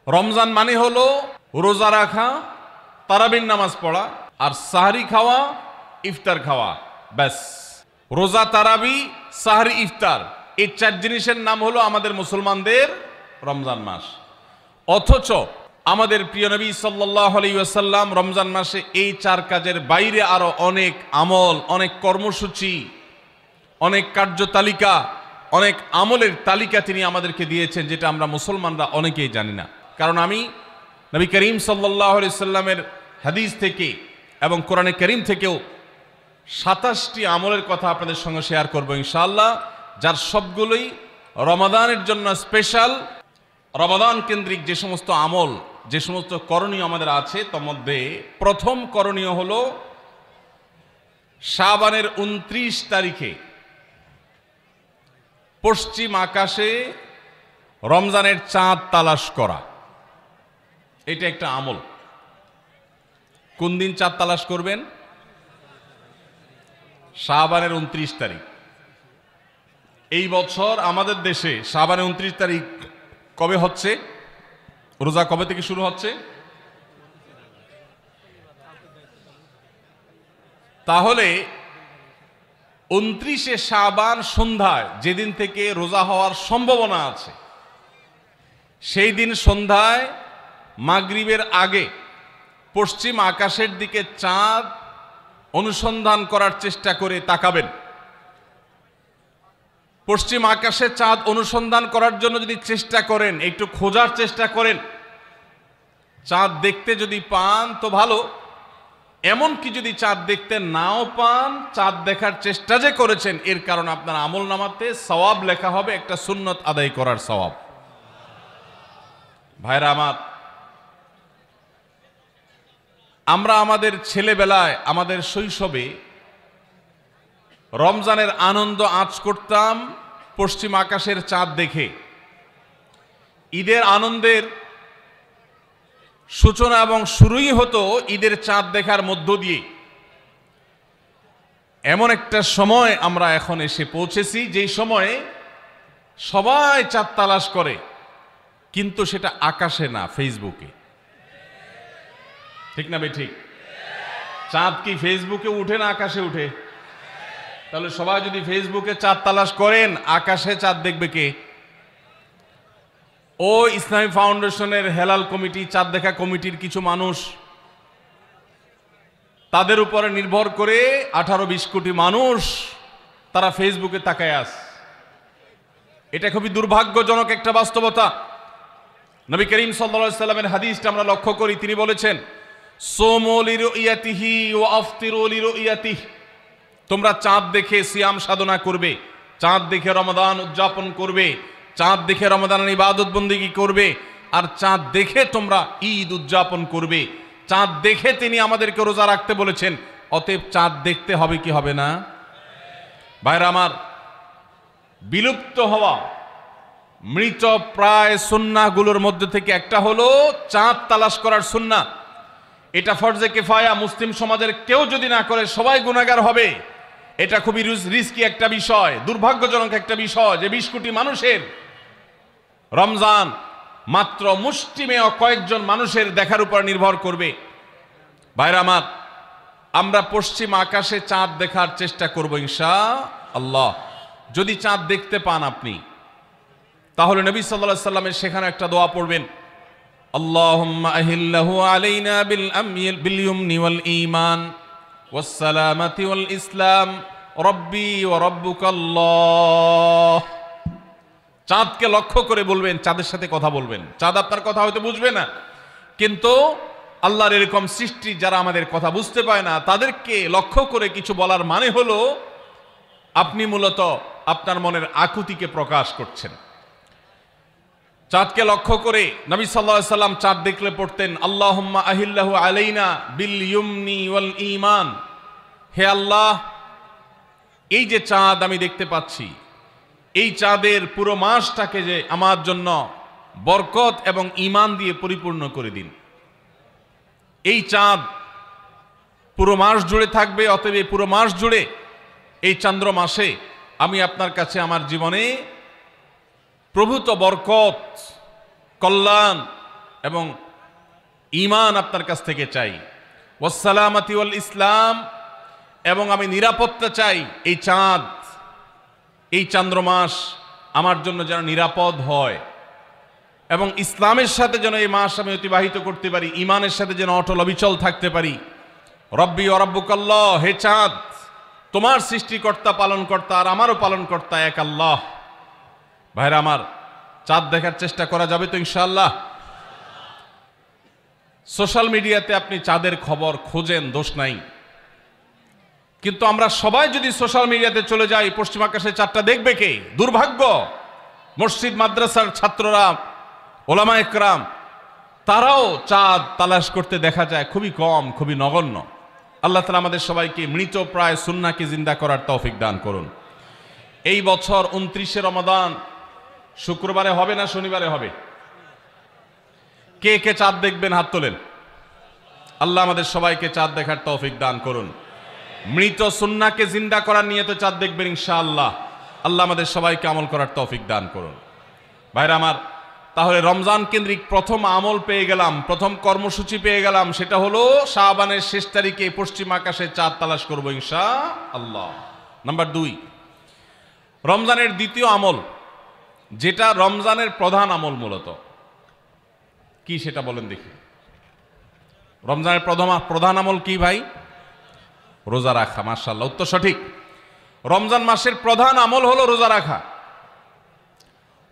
রমজান মানে হলো রোজা রাখা, তারাবির নামাজ পড়া, আর সাহরি খাওয়া, ইফতার খাওয়া, ব্যাস। রোজা, তারাবি, সাহরি, ইফতার, এই চার জিনিসের নাম হলো আমাদের মুসলমানদের রমজান মাস। অথচ আমাদের প্রিয় নবী সাল্লাল্লাহু আলাইহি ওয়াসাল্লাম রমজান মাসে এই চার কাজের বাইরে আরো অনেক আমল, অনেক কর্মসূচি, অনেক কার্যতালিকা, অনেক আমলের তালিকা তিনি আমাদেরকে দিয়েছেন, যেটা আমরা মুসলমানরা অনেকেই জানি না। কারণ আমি নবী করিম সাল্লাল্লাহু আলাইহি সাল্লামের হাদিস থেকে এবং কোরআনে করিম থেকেও 27টি আমলের কথা আপনাদের সঙ্গে শেয়ার করব ইনশাআল্লাহ, যার সবগুলোই রমাদানের জন্য স্পেশাল। রমাদান কেন্দ্রিক যে সমস্ত আমল, যে সমস্ত করণীয় আমাদের আছে, তার মধ্যে প্রথম করণীয় হলো শাবানের 29 তারিখে পশ্চিম আকাশে রমজানের চাঁদ তালাশ করা। এটা একটা আমল। কোন দিন চাঁদ তালাশ করবেন? শাবানের 29 তারিখ। এই বছর আমাদের দেশে শাবানের 29 তারিখ কবে হচ্ছে? রোজা কবে থেকে শুরু হচ্ছে? তাহলে 29শে শাবান সন্ধ্যায়, যেদিন থেকে রোজা হওয়ার সম্ভাবনা আছে, সেই দিন সন্ধ্যায় মাগরিবের আগে পশ্চিম আকাশের দিকে চাঁদ অনুসন্ধান করার চেষ্টা করে তাকাবেন। পশ্চিম আকাশে চাঁদ অনুসন্ধান করার জন্য যদি চেষ্টা করেন, একটু খোঁজার চেষ্টা করেন, চাঁদ দেখতে যদি পান তো ভালো, এমনকি যদি চাঁদ দেখতে নাও পান, চাঁদ দেখার চেষ্টা যে করেছেন এর কারণে আপনার আমল নামাতে সওয়াব লেখা হবে, একটা সুন্নত আদায় করার সওয়াব। ভাইরা আমার, আমরা আমাদের ছেলেবেলায়, আমাদের শৈশবে রমজানের আনন্দ আঁচ করতাম পশ্চিম আকাশের চাঁদ দেখে। ঈদের আনন্দের সূচনা এবং শুরুই হতো ঈদের চাঁদ দেখার মধ্য দিয়ে। এমন একটা সময় আমরা এখন এসে পৌঁছেছি, যেই সময়ে সবাই চাঁদ তালাশ করে, কিন্তু সেটা আকাশে না, ফেসবুকে। ঠিক না ঠিক? চাঁদ কি ফেসবুকে উঠে না আকাশে উঠে? তাহলে সবাই যদি ফেসবুকে চাঁদ তালাশ করেন, আকাশে চাঁদ দেখবে কে? ও ইসলামী ফাউন্ডেশনের হেলাল কমিটি, চাঁদ দেখা কমিটির কিছু মানুষ, তাদের উপরে নির্ভর করে 18-20 কোটি মানুষ তারা ফেসবুকে তাকায় আছে। এটা খুবই দুর্ভাগ্যজনক একটা বাস্তবতা। নবী করিম সাল্লাল্লাহু আলাইহি সাল্লামের হাদিসটা আমরা লক্ষ্য করি, তিনি বলেছেন, সুমু লিরুইয়াতিহি ওয়া আফতিরু লিরুইয়াতিহি, তোমরা চাঁদ দেখে সিয়াম সাধনা করবে, চাঁদ দেখে রমাদান উদযাপন করবে, চাঁদ দেখে রমাদানের ইবাদত বন্দেগী করবে, আর চাঁদ দেখে তোমরা ঈদ উদযাপন করবে। চাঁদ দেখে তিনি আমাদেরকে রোজা রাখতে বলেছেন। অতএব চাঁদ দেখতে হবে কি হবে না? ভাইরা আমার, বিলুপ্ত হওয়া মৃত প্রায় সুন্নাহগুলোর মধ্যে থেকে একটা হলো চাঁদ তালাশ করার সুন্নাহ। এটা ফরজে কিফায়া, মুসলিম সমাজের কেউ যদি না করে সবাই গুনাহগার হবে। এটা খুবই রিস্কি একটা বিষয়, দুর্ভাগ্যজনক একটা বিষয় যে 20 কোটি মানুষের রমজান মাত্র মুষ্টিমেয় কয়েকজন মানুষের দেখার উপর নির্ভর করবে। ভাইরা আমার, আমরা পশ্চিম আকাশে চাঁদ দেখার চেষ্টা করব ইনশাআল্লাহ। যদি চাঁদ দেখতে পান আপনি, তাহলে নবী সাল্লাল্লাহু আলাইহি সাল্লামের সেখানে একটা দোয়া পড়বেন, আল্লাহুম্মা আহিল্লাহু আলাইনা বিল ইয়ুমনি ওয়াল ঈমান ওয়াস সালামাতি ওয়াল ইসলাম রব্বি ওয়া রব্বুকাল্লাহ। চাঁদকে লক্ষ্য করে বলবেন, চাঁদের সাথে কথা বলবেন। চাঁদ আপনার কথা হয়তো বুঝবে না, কিন্তু আল্লাহর এরকম সৃষ্টি যারা আমাদের কথা বুঝতে পায় না, তাদেরকে লক্ষ্য করে কিছু বলার মানে হলো আপনি মূলত আপনার মনের আকুতিকে প্রকাশ করছেন। চাঁদকে লক্ষ্য করে নবী সাল্লাল্লাহু আলাইহি সাল্লাম চাঁদ দেখলে পড়তেন, আল্লাহুম্মা আহিল্লাহু আলাইনা বিল ইয়ুমনি ওয়াল ঈমান। হে আল্লাহ, এই যে চাঁদ আমি দেখতে পাচ্ছি, এই চাঁদের পুরো মাসটাকে যে আমার জন্য বরকত এবং ঈমান দিয়ে পরিপূর্ণ করে দিন। এই চাঁদ পুরো মাস জুড়ে থাকবে, অতএব পুরো মাস জুড়ে এই চন্দ্র মাসে আমি আপনার কাছে আমার জীবনে প্রভূত বরকত, কল্যাণ এবং ঈমান আপনার কাছ থেকে চাই, ওয়াসসালামাতি ওয়াল ইসলাম, এবং আমি নিরাপত্তা চাই এই চাঁদ, এই চান্দ্রমাস আমার জন্য যেন নিরাপদ হয়, এবং ইসলামের সাথে যেন এই মাস আমি অতিবাহিত করতে পারি, ঈমানের সাথে যেন অটল অবিচল থাকতে পারি। রব্বি ওয়া রাব্বুকাল্লাহ, হে চাঁদ, তোমার সৃষ্টিকর্তা পালনকর্তা আর আমারও পালনকর্তা এক আল্লাহ। ভাইরা আমার, চাঁদ দেখার চেষ্টা করা যাবে তো ইনশাআল্লাহ? সোশ্যাল মিডিয়াতে আপনি চাঁদের খবর খোঁজেন, দোষ নাই, কিন্তু আমরা সবাই যদি সোশ্যাল মিডিয়াতে চলে যাই, পশ্চিম আকাশে চাঁদটা দেখবে কে? দুর্ভাগ্য। মসজিদ মাদ্রাসার ছাত্ররা, ওলামা একরাম, তারাও চাঁদ তালাশ করতে দেখা যায় খুবই কম, খুবই নগণ্য। আল্লাহ তাআলা আমাদের সবাইকে মৃত প্রায় সুন্নাহকে জিন্দা করার তৌফিক দান করুন। এই বছর 29শে রমাদান শুক্রবারে হবে না শনিবারে হবে? কে কে চাঁদ দেখবেন হাত তোলেন। আল্লাহ আমাদের সবাইকে চাঁদ দেখার তৌফিক দান করুন। মৃত সুন্নাহকে জিন্দা করার নিয়তে চাঁদ দেখবেন ইনশাআল্লাহ। আল্লাহ আমাদের সবাইকে আমল করার তৌফিক দান করুন। ভাইরা আমার, তাহলে রমজান কেন্দ্রিক প্রথম আমল পেয়ে গেলাম, প্রথম কর্মসূচি পেয়ে গেলাম, সেটা হলো শাবানের শেষ তারিখে পশ্চিম আকাশে চাঁদ তালাশ করবো ইনশাআল্লাহ। নাম্বার 2, রমজানের দ্বিতীয় আমল, যেটা রমজানের প্রধান আমল মূলত কি সেটা বলেন দেখি। রমজানের প্রধান আমল কি ভাই? রোজা রাখা। মাশাআল্লাহ, উত্তর সঠিক। রমজান মাসের প্রধান আমল হলো রোজা রাখা।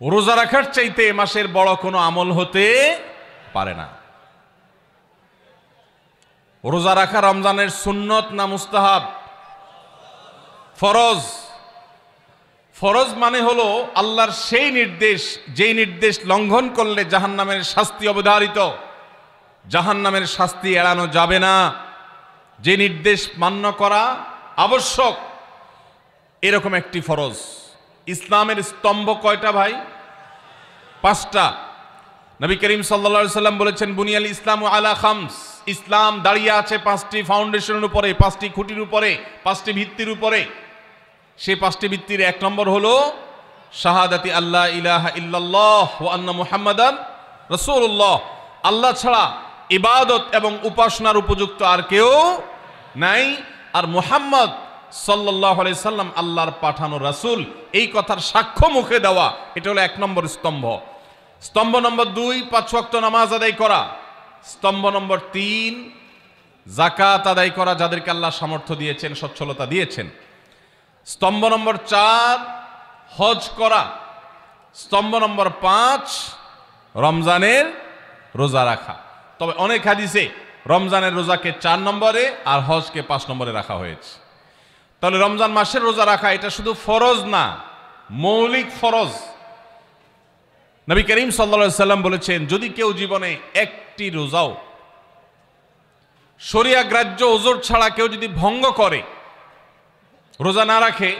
রোজা রাখার চাইতে এ মাসের বড় কোনো আমল হতে পারে না। রোজা রাখা রমজানের সুন্নত না মুস্তাহাব? ফরজ। ফরজ মানে হলো আল্লাহর সেই নির্দেশ, যেই নির্দেশ লঙ্ঘন করলে জাহান্নামের শাস্তি অবধারিত, জাহান্নামের শাস্তি এড়ানো যাবে না, যে নির্দেশ মান্য করা আবশ্যক, এরকম একটি ফরজ। ইসলামের স্তম্ভ কয়টা ভাই? 5টা। নবী করিম সাল্লাল্লাহু আলাইহি সাল্লাম বলেছেন, বুনিয়াল ইসলামু আলা খামস, ইসলাম দাঁড়িয়ে আছে 5টি ফাউন্ডেশনের উপরে, 5টি খুঁটির উপরে, 5টি ভিত্তির উপরে। সেই 5টি ভিত্তির 1 নম্বর হলো শাহাদাতি আল্লাহ ইলাহা ইল্লাল্লাহ ওয়া আন্না মুহাম্মাদান রাসূলুল্লাহ, আল্লাহ ছাড়া ইবাদত এবং উপাসনার উপযুক্ত আর কেউ নাই, আর মুহাম্মদ সাল্লাল্লাহু আলাইহি সাল্লাম আল্লাহর পাঠানো রাসূল, এই কথার সাক্ষ্য মুখে দেওয়া, এটা হলো 1 নম্বর স্তম্ভ। স্তম্ভ নম্বর 2, 5 ওয়াক্ত নামাজ আদায় করা। স্তম্ভ নম্বর 3, যাকাত আদায় করা, যাদেরকে আল্লাহ সামর্থ্য দিয়েছেন, সচ্ছলতা দিয়েছেন। স্তম্ভ নম্বর 4, হজ করা। স্তম্ভ নম্বর 5, রমজানের রোজা রাখা। তবে অনেক হাদিসে রমজানের রোজাকে 4 নম্বরে আর হজকে 5 নম্বরে রাখা হয়েছে। তাহলে রমজান মাসের রোজা রাখা এটা শুধু ফরজ না, মৌলিক ফরজ। নবী করিম সাল্লাল্লাহু আলাইহি সাল্লাম বলেছেন, যদি কেউ জীবনে একটি রোজাও শরিয়া গ্রাহ্য ওজর ছাড়া কেউ যদি ভঙ্গ করে, রোজা না রাখে,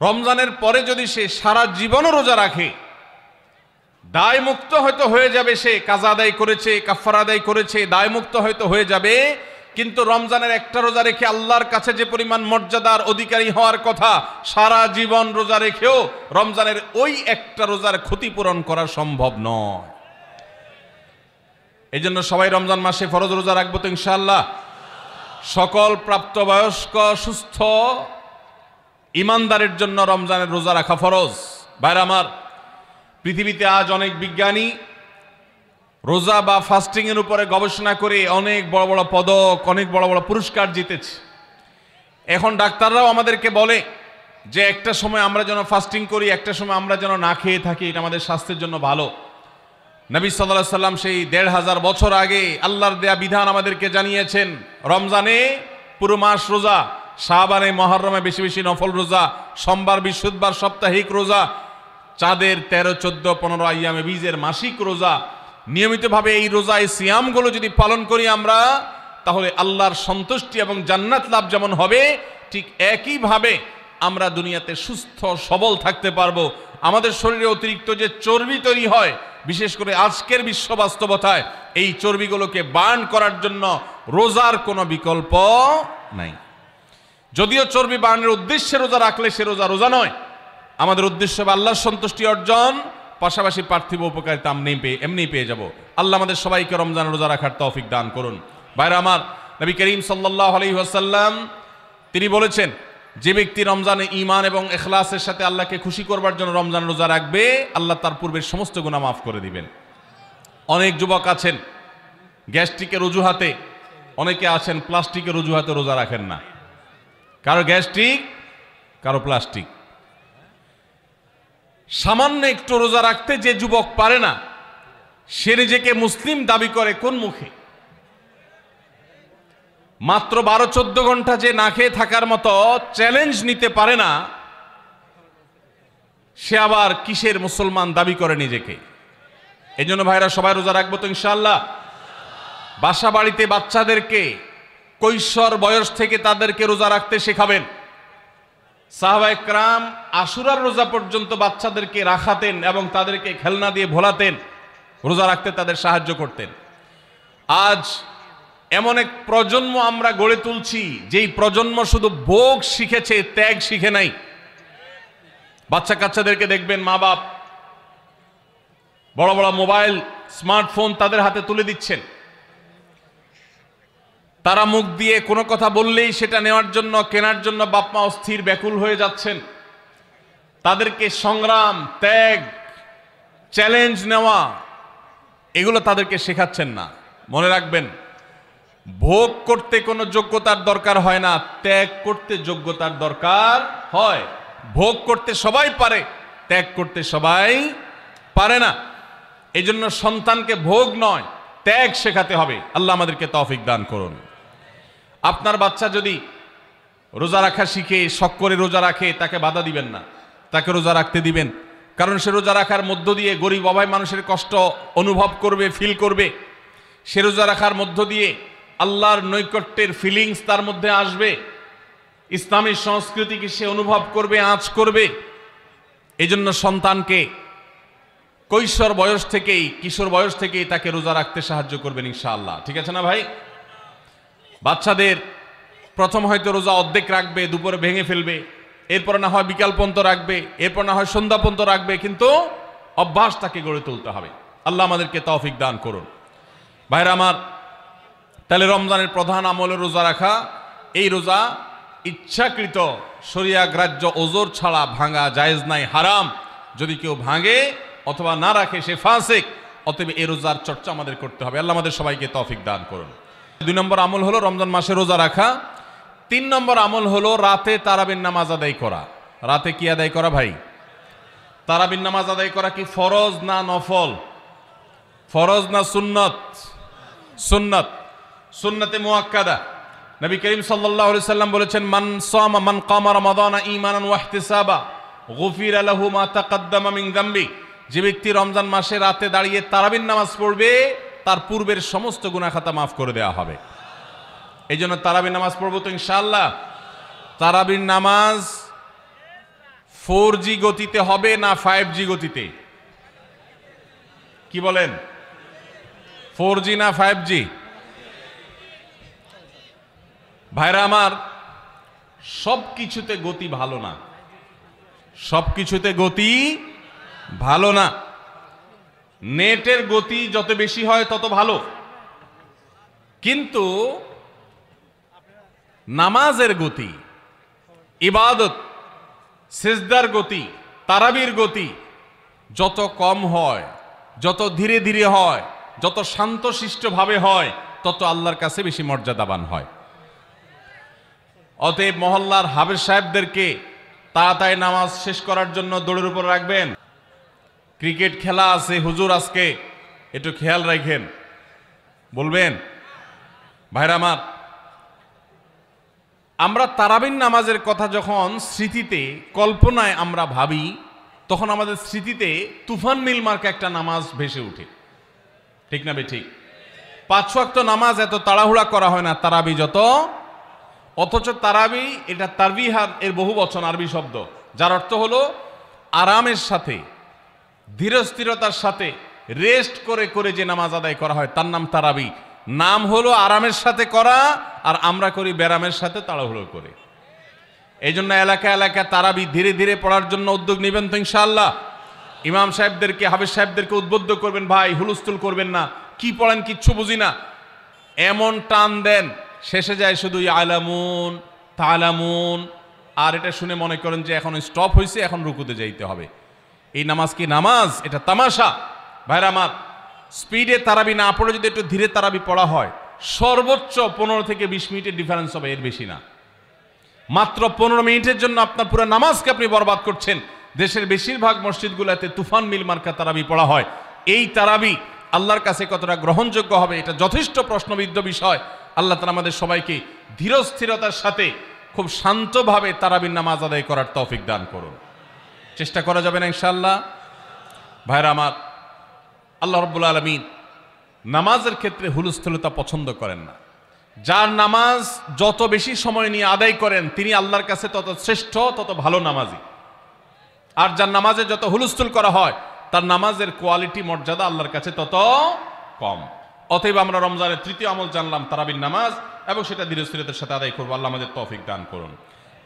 রমজানের পরে যদি সে সারা জীবনও রোজা রাখে, দায় মুক্ত হয়তো হয়ে যাবে, সে কাজা আদায় করেছে, কাফারা আদায় করেছে, দায় মুক্ত হয়তো হয়ে যাবে, কিন্তু রমজানের একটা রোজা রেখে আল্লাহর কাছে যে পরিমাণ মর্যাদার অধিকারী হওয়ার কথা, সারা জীবন রোজা রেখেও রমজানের ওই একটা রোজার ক্ষতিপূরণ করা সম্ভব নয়। এই জন্য সবাই রমজান মাসে ফরজ রোজা রাখবো তো ইনশাআল্লাহ। সকল প্রাপ্তবয়স্ক সুস্থ ইমানদারের জন্য রমজানের রোজা রাখা ফরজ। ভাইরা আমার, পৃথিবীতে আজ অনেক বিজ্ঞানী রোজা বা ফাস্টিং এর উপরে গবেষণা করে অনেক বড় বড় পদক, অনেক বড় বড় পুরস্কার জিতেছে। এখন ডাক্তাররাও আমাদেরকে বলে যে একটা সময় আমরা যেন ফাস্টিং করি, একটা সময় আমরা যেন না খেয়ে থাকি, এটা আমাদের স্বাস্থ্যের জন্য ভালো। নবী সাল্লাল্লাহু আলাইহি সাল্লাম সেই ১৫০০ বছর আগে আল্লাহর দেয়া বিধান আমাদেরকে জানিয়েছেন। রমজানে পুরো মাস রোজা, শাবানে মুহররমে বেশি বেশি নফল রোজা, সোমবার বৃহস্পতিবার সাপ্তাহিক রোজা, চাঁদের ১৩, ১৪, ১৫ আইয়ামে বীজের মাসিক রোজা। নিয়মিতভাবে এই রোজা, এই সিয়ামগুলো যদি পালন করি আমরা, তাহলে আল্লাহর সন্তুষ্টি এবং জান্নাত লাভ যেমন হবে, ঠিক একইভাবে আমরা দুনিয়াতে সুস্থ সবল থাকতে পারবো। আমাদের শরীরে অতিরিক্ত যে চর্বি তৈরি হয়, বিশেষ করে আজকের বিশ্ব বাস্তবতায়, এই চর্বিগুলোকে বার্ন করার জন্য রোজার কোনো বিকল্প নাই। যদিও চর্বি বার্নের উদ্দেশ্যে রোজা রাখলে সে রোজা রোজা নয়। আমাদের উদ্দেশ্য হবে আল্লাহর সন্তুষ্টি অর্জন, পাশাপাশি পার্থিব উপকারিতা এমনি পেয়ে যাব। আল্লাহ আমাদের সবাইকে রমজান রোজা রাখার তৌফিক দান করুন। ভাইরা আমার, নবী করিম সাল্লাল্লাহু আলাইহি ওয়াসাল্লাম তিনি বলেছেন, যে ব্যক্তি রমজানে ঈমান এবং ইখলাসের সাথে আল্লাহকে খুশি করবার জন্য রমজান রোজা রাখবে, আল্লাহ তার পূর্বের সমস্ত গুনাহ মাফ করে দিবেন। অনেক যুবক আছেন গ্যাস্ট্রিকের অজুহাতে, অনেকে আছেন প্লাস্টিকের অজুহাতে রোজা রাখেন না। কারো গ্যাস্ট্রিক, কারো প্লাস্টিক। সামান্য একটু রোজা রাখতে যে যুবক পারে না, সে নিজেকে মুসলিম দাবি করে কোন মুখে? মাত্র 12-14 ঘন্টা যে না খেয়ে থাকার মতো চ্যালেঞ্জ নিতে পারে না, সে আবার কিসের মুসলমান দাবি করে নিজেকে? এই জন্য ভাইরা সবাই রোজা রাখবো তো ইনশাআল্লাহ। বাসা বাড়িতে বাচ্চাদেরকে কৈশোর বয়স থেকে তাদেরকে রোজা রাখতে শেখাবেন। সাহাবায়ে কেরাম আশুরার রোজা পর্যন্ত বাচ্চাদেরকে রাখাতেন এবং তাদেরকে খেলনা দিয়ে ভোলাতেন, রোজা রাখতে তাদের সাহায্য করতেন। আজ এমন এক প্রজন্ম আমরা গড়ে তুলছি, যেই প্রজন্ম শুধু ভোগ শিখেছে, ত্যাগ শিখে নাই। বাচ্চা কাচ্চাদেরকে দেখবেন মা বাপ বড় বড় মোবাইল, স্মার্টফোন তাদের হাতে তুলে দিচ্ছেন। তারা মুখ দিয়ে কোনো কথা বললেই সেটা নেওয়ার জন্য, কেনার জন্য বাপ মা অস্থির ব্যাকুল হয়ে যাচ্ছেন। তাদেরকে সংগ্রাম, ত্যাগ, চ্যালেঞ্জ নেওয়া, এগুলো তাদেরকে শেখাচ্ছেন না। মনে রাখবেন, ভোগ করতে কোনো যোগ্যতার দরকার হয় না, ত্যাগ করতে যোগ্যতার দরকার হয়। ভোগ করতে সবাই পারে, ত্যাগ করতে সবাই পারে না। এই জন্য সন্তানকে ভোগ নয়, ত্যাগ শেখাতে হবে। আল্লাহ আমাদেরকে তৌফিক দান করুন। আপনার বাচ্চা যদি রোজা রাখা শিখে, শখ করে রোজা রাখে, তাকে বাধা দিবেন না, তাকে রোজা রাখতে দিবেন। কারণ সে রোজা রাখার মধ্য দিয়ে গরিব অভাবী মানুষের কষ্ট অনুভব করবে, ফিল করবে। সে রোজা রাখার মধ্য দিয়ে আল্লাহর নৈকট্যের ফিলিংস তার মধ্যে আসবে, ইসলামী সংস্কৃতিকে সে অনুভব করবে, আঁচ করবে। এই জন্য সন্তানকে কৈশোর বয়স থেকেই, কিশোর বয়স থেকেই তাকে রোজা রাখতে সাহায্য করবেন ইনশাআল্লাহ। ঠিক আছে না ভাই? বাচ্চাদের প্রথম হয়তো রোজা অর্ধেক রাখবে, দুপুরে ভেঙে ফেলবে, এরপর না হয় বিকাল পর্যন্ত রাখবে, এরপর না হয় সন্ধ্যা পর্যন্ত রাখবে, কিন্তু অভ্যাস তাকে গড়ে তুলতে হবে। আল্লাহ আমাদেরকে তৌফিক দান করুন। ভাইরা আমার, তাহলে রমজানের প্রধান আমল রোজা রাখা। এই রোজা ইচ্ছাকৃত শরিয়া গ্রাহ্য ওজর ছাড়া ভাঙা জায়েজ নাই, হারাম। যদি কেউ ভাঙে অথবা না রাখে সে ফাসিক। অতএব এই রোজার চর্চা আমাদের করতে হবে। আল্লাহ আমাদের সবাইকে তৌফিক দান করুন। 2 নম্বর আমল হলো রমজান মাসে রোজা রাখা। 3 নম্বর আমল হলো রাতে তারাবির নামাজ আদায় করা। রাতে কি আদায় করা ভাই? তারাবির নামাজ আদায় করা কি ফরজ না নফল? ফরজ না সুন্নত? সুন্নত, সুন্নতে মুআক্কাদা। নবী করিম সাল্লাল্লাহু আলাইহি সাল্লাম বলেছেন, মান কামা রমাদানা ঈমানান ওয়া ইহতিসাবা গুফিরা লাহু মা তাকাদ্দামা মিন যামবি। যে ব্যক্তি রমজান মাসে রাতে দাঁড়িয়ে তারাবির নামাজ পড়বে, তার পূর্বের সমস্ত গুনাহ খাতা মাফ করে দেওয়া হবে। এই জন্য তারাবির নামাজ পড়বো তো ইনশাআল্লাহ। তারাবির নামাজ 4G গতিতে হবে না 5G গতিতে? কি বলেন? 4G না 5G? ভাইরা আমার, সব কিছুতে গতি ভালো না, সব কিছুতে গতি ভালো না। নেটের গতি যত বেশি হয় তত ভালো, কিন্তু নামাজের গতি, ইবাদত, সিজদার গতি, তারাবির গতি যত কম হয়, যত ধীরে ধীরে হয়, যত শান্তশিষ্টভাবে হয়, তত আল্লাহর কাছে বেশি মর্যাদাবান হয়। অতএব মহল্লার হাফেজ সাহেবদেরকে তাড়াতাড়ি নামাজ শেষ করার জন্য দৌড়ের উপর রাখবেন। ক্রিকেট খেলা আছে হুজুর, আজকে একটু খেয়াল রাখেন, বলবেন। ভাইরা আমার, আমরা তারাবির নামাজের কথা যখন স্মৃতিতে, কল্পনায় আমরা ভাবি, তখন আমাদের স্মৃতিতে তুফান মিল মার্কা একটা নামাজ ভেসে উঠে। ঠিক না বেঠিক? 5 ওয়াক্ত নামাজ এত তাড়াহুড়া করা হয় না তারাবি যত। অথচ তারাবি এটা তারবিহার এর বহু বচন, আরবি শব্দ, যার অর্থ হলো আরামের সাথে, ধীরস্থিরতার সাথে, রেস্ট করে করে যে নামাজ আদায় করা হয় তার নাম তারাবি। নাম হলো আরামের সাথে করা, আর আমরা করি ব্যারামের সাথে তাড়াহুড়ো করে। এই জন্য এলাকা এলাকা তারাবি ধীরে ধীরে পড়ার জন্য উদ্যোগ নেবেন তো ইনশাআল্লাহ। ইমাম সাহেবদেরকে, হাফেজ সাহেবদেরকে উদ্বুদ্ধ করবেন, ভাই হুলস্থুল করবেন না, কি পড়েন কিচ্ছু বুঝি না, এমন টান দেন শেষে যায় শুধু ইয়ালামুন তালামুন, আর এটা শুনে মনে করেন যে এখন স্টপ হয়েছে, এখন রুকুতে যাইতে হবে। এই নামাজ কি নামাজ? এটা তামাশা। ভাইরা আমার, স্পিডে তারাবি না পড়ে যদি একটু ধীরে তারাবি পড়া হয়, সর্বোচ্চ 15 থেকে 20 মিনিটের ডিফারেন্স হবে, এর বেশি না। মাত্র 15 মিনিটের জন্য আপনার পুরো নামাজকে আপনি বরবাদ করছেন। দেশের বেশিরভাগ মসজিদগুলোতে তুফান মিল মার্কা তারাবি পড়া হয়। এই তারাবি আল্লাহর কাছে কতটা গ্রহণযোগ্য হবে, এটা যথেষ্ট প্রশ্নবিদ্ধ বিষয়। আল্লাহ তাআলা আমাদের সবাইকে ধীরস্থিরতার সাথে খুব শান্তভাবে তারাবির নামাজ আদায় করার তৌফিক দান করুন। চেষ্টা করা যাবে না ইনশাআল্লাহ? ভাইরা আমার, আল্লাহ রাব্বুল আলামিন নামাজের ক্ষেত্রে হুলস্থুলতা পছন্দ করেন না। যার নামাজ যত বেশি সময় নিয়ে আদায় করেন তিনি আল্লাহর কাছে তত শ্রেষ্ঠ, তত ভালো নামাজি। আর যার নামাজে যত হুলস্থুল করা হয় তার নামাজের কোয়ালিটি, মর্যাদা আল্লাহর কাছে তত কম। অতএব আমরা রমজানের তৃতীয় আমল জানলাম তারাবির নামাজ, এবং সেটা ধীরস্থিরতার সাথে আদায় করবো। আল্লাহ আমাদের তৌফিক দান করুন।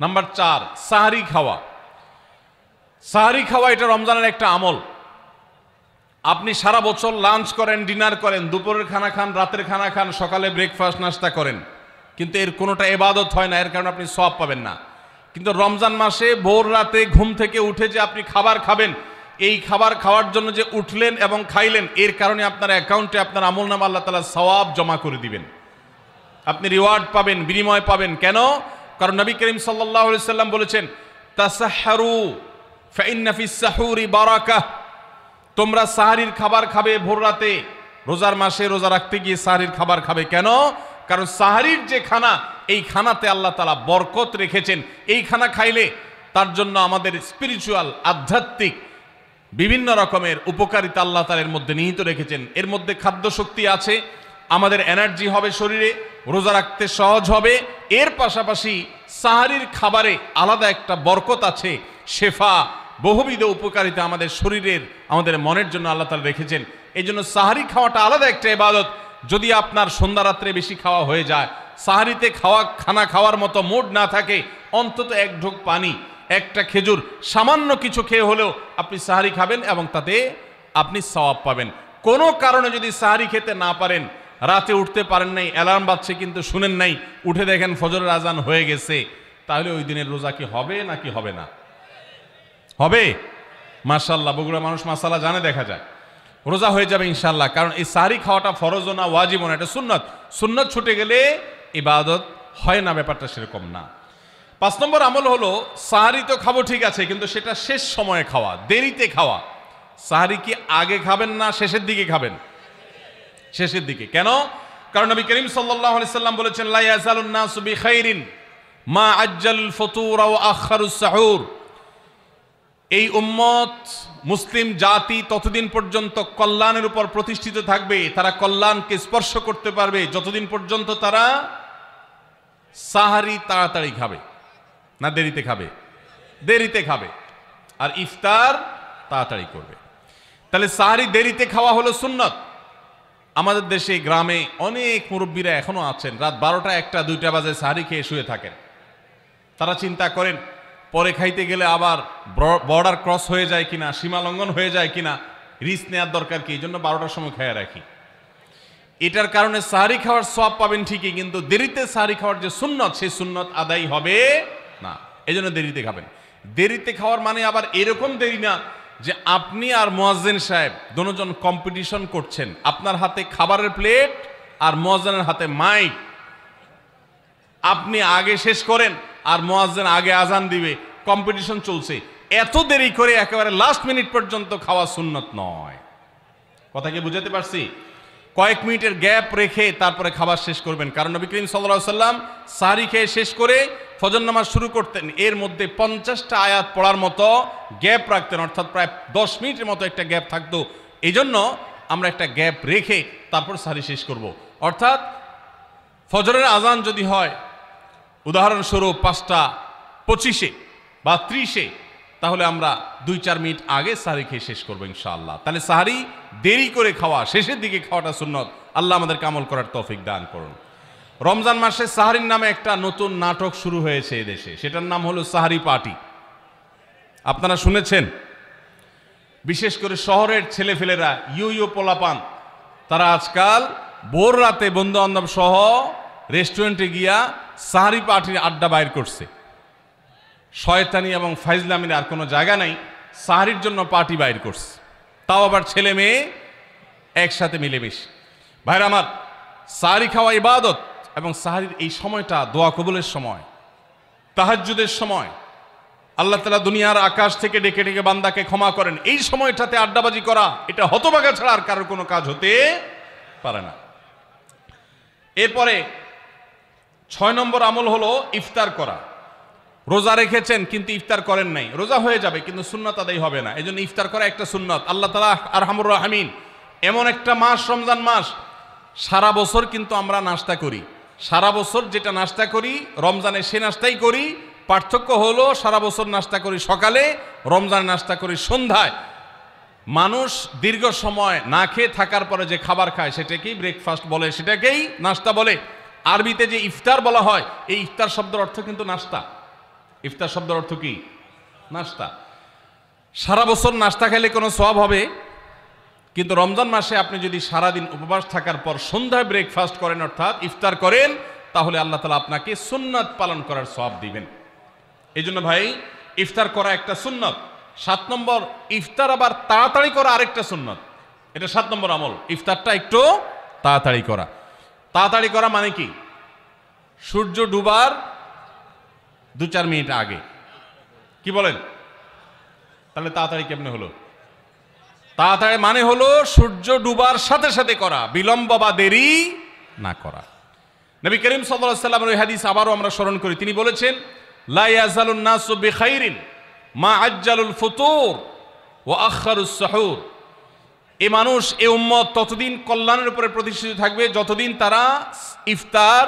নাম্বার 4, সাহরি খাওয়া। সাহরি খাওয়া এটা রমজানের একটা আমল। আপনি সারা বছর লাঞ্চ করেন, ডিনার করেন, দুপুরের খানা খান, রাতের খানা খান, সকালে ব্রেকফাস্ট নাস্তা করেন, কিন্তু এর কোনোটা ইবাদত হয় না, এর কারণে আপনি সওয়াব পাবেন না। কিন্তু রমজান মাসে ভোর রাতে ঘুম থেকে উঠে যে আপনি খাবার খাবেন, এই খাবার খাওয়ার জন্য যে উঠলেন এবং খাইলেন, এর কারণে আপনার অ্যাকাউন্টে আপনার আমলনামা আল্লাহ তাআলা সওয়াব জমা করে দিবেন। আপনি রিওয়ার্ড পাবেন, বিনিময় পাবেন। কেন? কারণ নবী করিম সাল্লাল্লাহু আলাইহি সাল্লাম বলেছেন, তাসাহহারু ফাইন্না ফিস সাহুরি বারাকাহ। তোমরা সাহরির খাবার খাবে ভোর রাতে। রোজার মাসে রোজা রাখতে গিয়ে সাহরির খাবার খাবে। কেন? কারণ সাহরির যে খানা, এই খানাতে আল্লাহ তাআলা বরকত রেখেছেন। এই খানা খাইলে তার জন্য আমাদের স্পিরিচুয়াল, আধ্যাত্মিক বিভিন্ন রকমের উপকারিতা আল্লাহ তাআলা এর মধ্যে নিহিত রেখেছেন। এর মধ্যে খাদ্য শক্তি আছে, আমাদের এনার্জি হবে শরীরে, রোজা রাখতে সহজ হবে। এর পাশাপাশি সাহরির খাবারে আলাদা একটা বরকত আছে, শেফা, বহুবিধ উপকারিতা আমাদের শরীরের, আমাদের মনের জন্য আল্লাহ তাআলা রেখেছেন। এই জন্য সাহরি খাওয়াটা আলাদা একটা ইবাদত। যদি আপনার সন্ধ্যা রাত্রে বেশি খাওয়া হয়ে যায়, সাহরিতে খানা খাওয়ার মতো মুড না থাকে, অন্তত এক ঢোক পানি, একটা খেজুর, সামান্য কিছু খেয়ে হলেও আপনি সাহরি খাবেন এবং তাতে আপনি সওয়াব পাবেন। কোনো কারণে যদি সাহরি খেতে না পারেন, রাতে উঠতে পারেন নাই, অ্যালার্ম বাজছে কিন্তু শুনেন নাই, উঠে দেখেন ফজরের আজান হয়ে গেছে, তাহলে ওই দিনের রোজা কি হবে নাকি হবে না? হবে। মাশাআল্লাহ, বগুড়া মানুষ মাসালা জানে, দেখা যায় রোজা হয়ে যাবে ইনশাআল্লাহ। কারণ এই সাহরি খাওয়াটা ফরজ না, ওয়াজিব না, এটা সুন্নত। সুন্নত ছুটে গেলে ইবাদত হয় না, ব্যাপারটা সেরকম না। 5 নম্বর আমল হলো, সাহরি তো খাবো ঠিক আছে, কিন্তু সেটা শেষ সময়ে খাওয়া, দেরিতে খাওয়া। সাহরি কি আগে খাবেন না শেষের দিকে খাবেন? শেষের দিকে। কেন? কারণ নবী করিম সাল্লাল্লাহু আলাইহি সাল্লাম বলেছেন, লা ইয়াজালুন নাসু বিখাইরিন মা আজ্জালুল ফুতুর ওয়া আখারুস সাহুর। এই উম্মত, মুসলিম জাতি ততদিন পর্যন্ত কল্যাণের উপর প্রতিষ্ঠিত থাকবে, তারা কল্যাণকে স্পর্শ করতে পারবে যতদিন পর্যন্ত তারা সাহারি তাড়াতাড়ি খাবে না দেরিতে খাবে? দেরিতে খাবে। আর ইফতার তাড়াতাড়ি করবে। তাহলে সাহারি দেরিতে খাওয়া হলো সুন্নত। আমাদের দেশে গ্রামে অনেক মুরব্বীরা এখনো আছেন, রাত 12টা, 1টা, 2টা বাজে সাহারি খেয়ে শুয়ে থাকেন। তারা চিন্তা করেন পরে খাইতে গেলে আবার বর্ডার ক্রস হয়ে যায় কিনা, সীমা লঙ্ঘন হয়ে যায় কিনা, রিস্ক নেওয়ার দরকার কি, এই জন্য 12টার সময় খেয়ে রাখি। এটার কারণে সাহারি খাওয়ার সওয়াব পাবেন ঠিকই, কিন্তু দেরিতে সাহারি খাওয়ার যে সুন্নত, সেই সুন্নত আদায় হবে না। এই জন্য দেরিতে খাবেন। দেরিতে খাওয়ার মানে আবার এরকম দেরি না যে আপনি আর মুয়াজ্জিন সাহেব দুজন কম্পিটিশন করছেন, আপনার হাতে খাবারের প্লেট আর মুয়াজ্জিনের হাতে মাইক, আপনি আগে শেষ করেন আর মুয়াজ্জিন আগে আজান দিবে, কম্পিটিশন চলছে। এত দেরি করে একেবারে লাস্ট মিনিট পর্যন্ত খাওয়া সুন্নত নয়। কথা কি বুঝাতে পারছি? কয়েক মিনিটের গ্যাপ রেখে তারপরে খাবার শেষ করবেন। কারণ নবী করিম সাল্লাল্লাহু আলাইহি সাল্লাম সাহরি খেয়ে শেষ করে ফজর নামাজ শুরু করতেন, এর মধ্যে 50টা আয়াত পড়ার মতো গ্যাপ রাখতেন, অর্থাৎ প্রায় 10 মিনিটের মতো একটা গ্যাপ থাকতো। এই জন্য আমরা একটা গ্যাপ রেখে তারপর সাহরি শেষ করব। অর্থাৎ ফজরের আজান যদি হয় উদাহরণস্বরূপ 5টা 25-এ বা 30-এ, তাহলে আমরা 2-4 মিনিট আগে সাহরি খেয়ে শেষ করবো ইনশাআল্লাহ। তাহলে সাহরি দেরি করে খাওয়া, শেষের দিকে খাওয়াটা সুন্নত। আল্লাহ আমাদেরকে আমল করার তৌফিক দান করুন। রমজান মাসে সাহরির নামে একটা নতুন নাটক শুরু হয়েছে এদেশে, সেটার নাম হলো সাহরি পার্টি। আপনারা শুনেছেন? বিশেষ করে শহরের ছেলেফেলেরা ইউ পোলাপান, তারা আজকাল ভোর রাতে বন্ধু বান্ধব সহ রেস্টুরেন্টে গিয়া সাহারি পার্টির আড্ডা বাইর করছে। শয়তানি এবং ফাইজলামির আর কোনো জায়গা নাই, সাহারির জন্য পার্টি বাইর করছে, তাও আবার ছেলে মেয়ে একসাথে মিলেমিশে। ভাইরা আমার, সাহারি খাওয়া ইবাদত, এবং সাহারির এই সময়টা দোয়া কবুলের সময়, তাহাজ্জুদের সময়। আল্লাহ তাআলা দুনিয়ার আকাশ থেকে ডেকে ডেকে বান্দাকে ক্ষমা করেন। এই সময়টাতে আড্ডাবাজি করা, এটা হতভাগা ছাড়া আর কারোর কোনো কাজ হতে পারে না। এরপরে 6 নম্বর আমল হলো ইফতার করা। রোজা রেখেছেন কিন্তু ইফতার করেন নাই, রোজা হয়ে যাবে কিন্তু সুন্নাত আদায় হবে না, এই জন্য ইফতার করা একটা সুন্নাত। আল্লাহ তাআলা আরহামুর রাহিমিন, এমন একটা মাস রমজান মাস, সারা বছর কিন্তু আমরা নাস্তা করি, সারা বছর যেটা নাস্তা করি রমজানে সে নাস্তাই করি। পার্থক্য হলো সারা বছর নাস্তা করি সকালে, রমজানে নাস্তা করি সন্ধ্যায়। মানুষ দীর্ঘ সময় না খেয়ে থাকার পরে যে খাবার খায় সেটাকেই ব্রেকফাস্ট বলে, সেটাকেই নাস্তা বলে। আরবিতে যে ইফতার বলা হয়, এই ইফতার শব্দের অর্থ কিন্তু নাস্তা। ইফতার শব্দের অর্থ কি? নাস্তা। সারা বছর নাস্তা খেলে কোনো সওয়াব হবে, কিন্তু রমজান মাসে আপনি যদি সারাদিন উপবাস থাকার পর সন্ধ্যায় ব্রেকফাস্ট করেন, অর্থাৎ ইফতার করেন, তাহলে আল্লাহ তাআলা আপনাকে সুন্নাত পালন করার সওয়াব দিবেন। এই জন্য ভাই, ইফতার করা একটা সুন্নাত। 7 নম্বর, ইফতার আবার তাড়াতাড়ি করা আরেকটা সুন্নাত। এটা 7 নম্বর আমল, ইফতারটা একটু তাড়াতাড়ি করা। তাড়াতাড়ি করা মানে কি? সূর্য ডুবার 2-4 মিনিট আগে। কি বলেন? তাহলে তাড়াতাড়ি কেমনে হলো? তাড়াতাড়ি মানে হলো সূর্য ডুবার সাথে সাথে করা, বিলম্ব বা দেরি না করা। নবী করিম সাল্লাল্লাহু আলাইহি ওয়াসাল্লামের ওই হাদিস আবারও আমরা স্মরণ করি। তিনি বলেছেন, লা ইয়াজালুন নাসু বিখাইরিন মা আজ্জালুল ফুতুর ওয়া আখারুস সুহুর। এই মানুষ, এই উম্মত ততদিন কল্যাণের উপরে প্রতিষ্ঠিত থাকবে যতদিন তারা ইফতার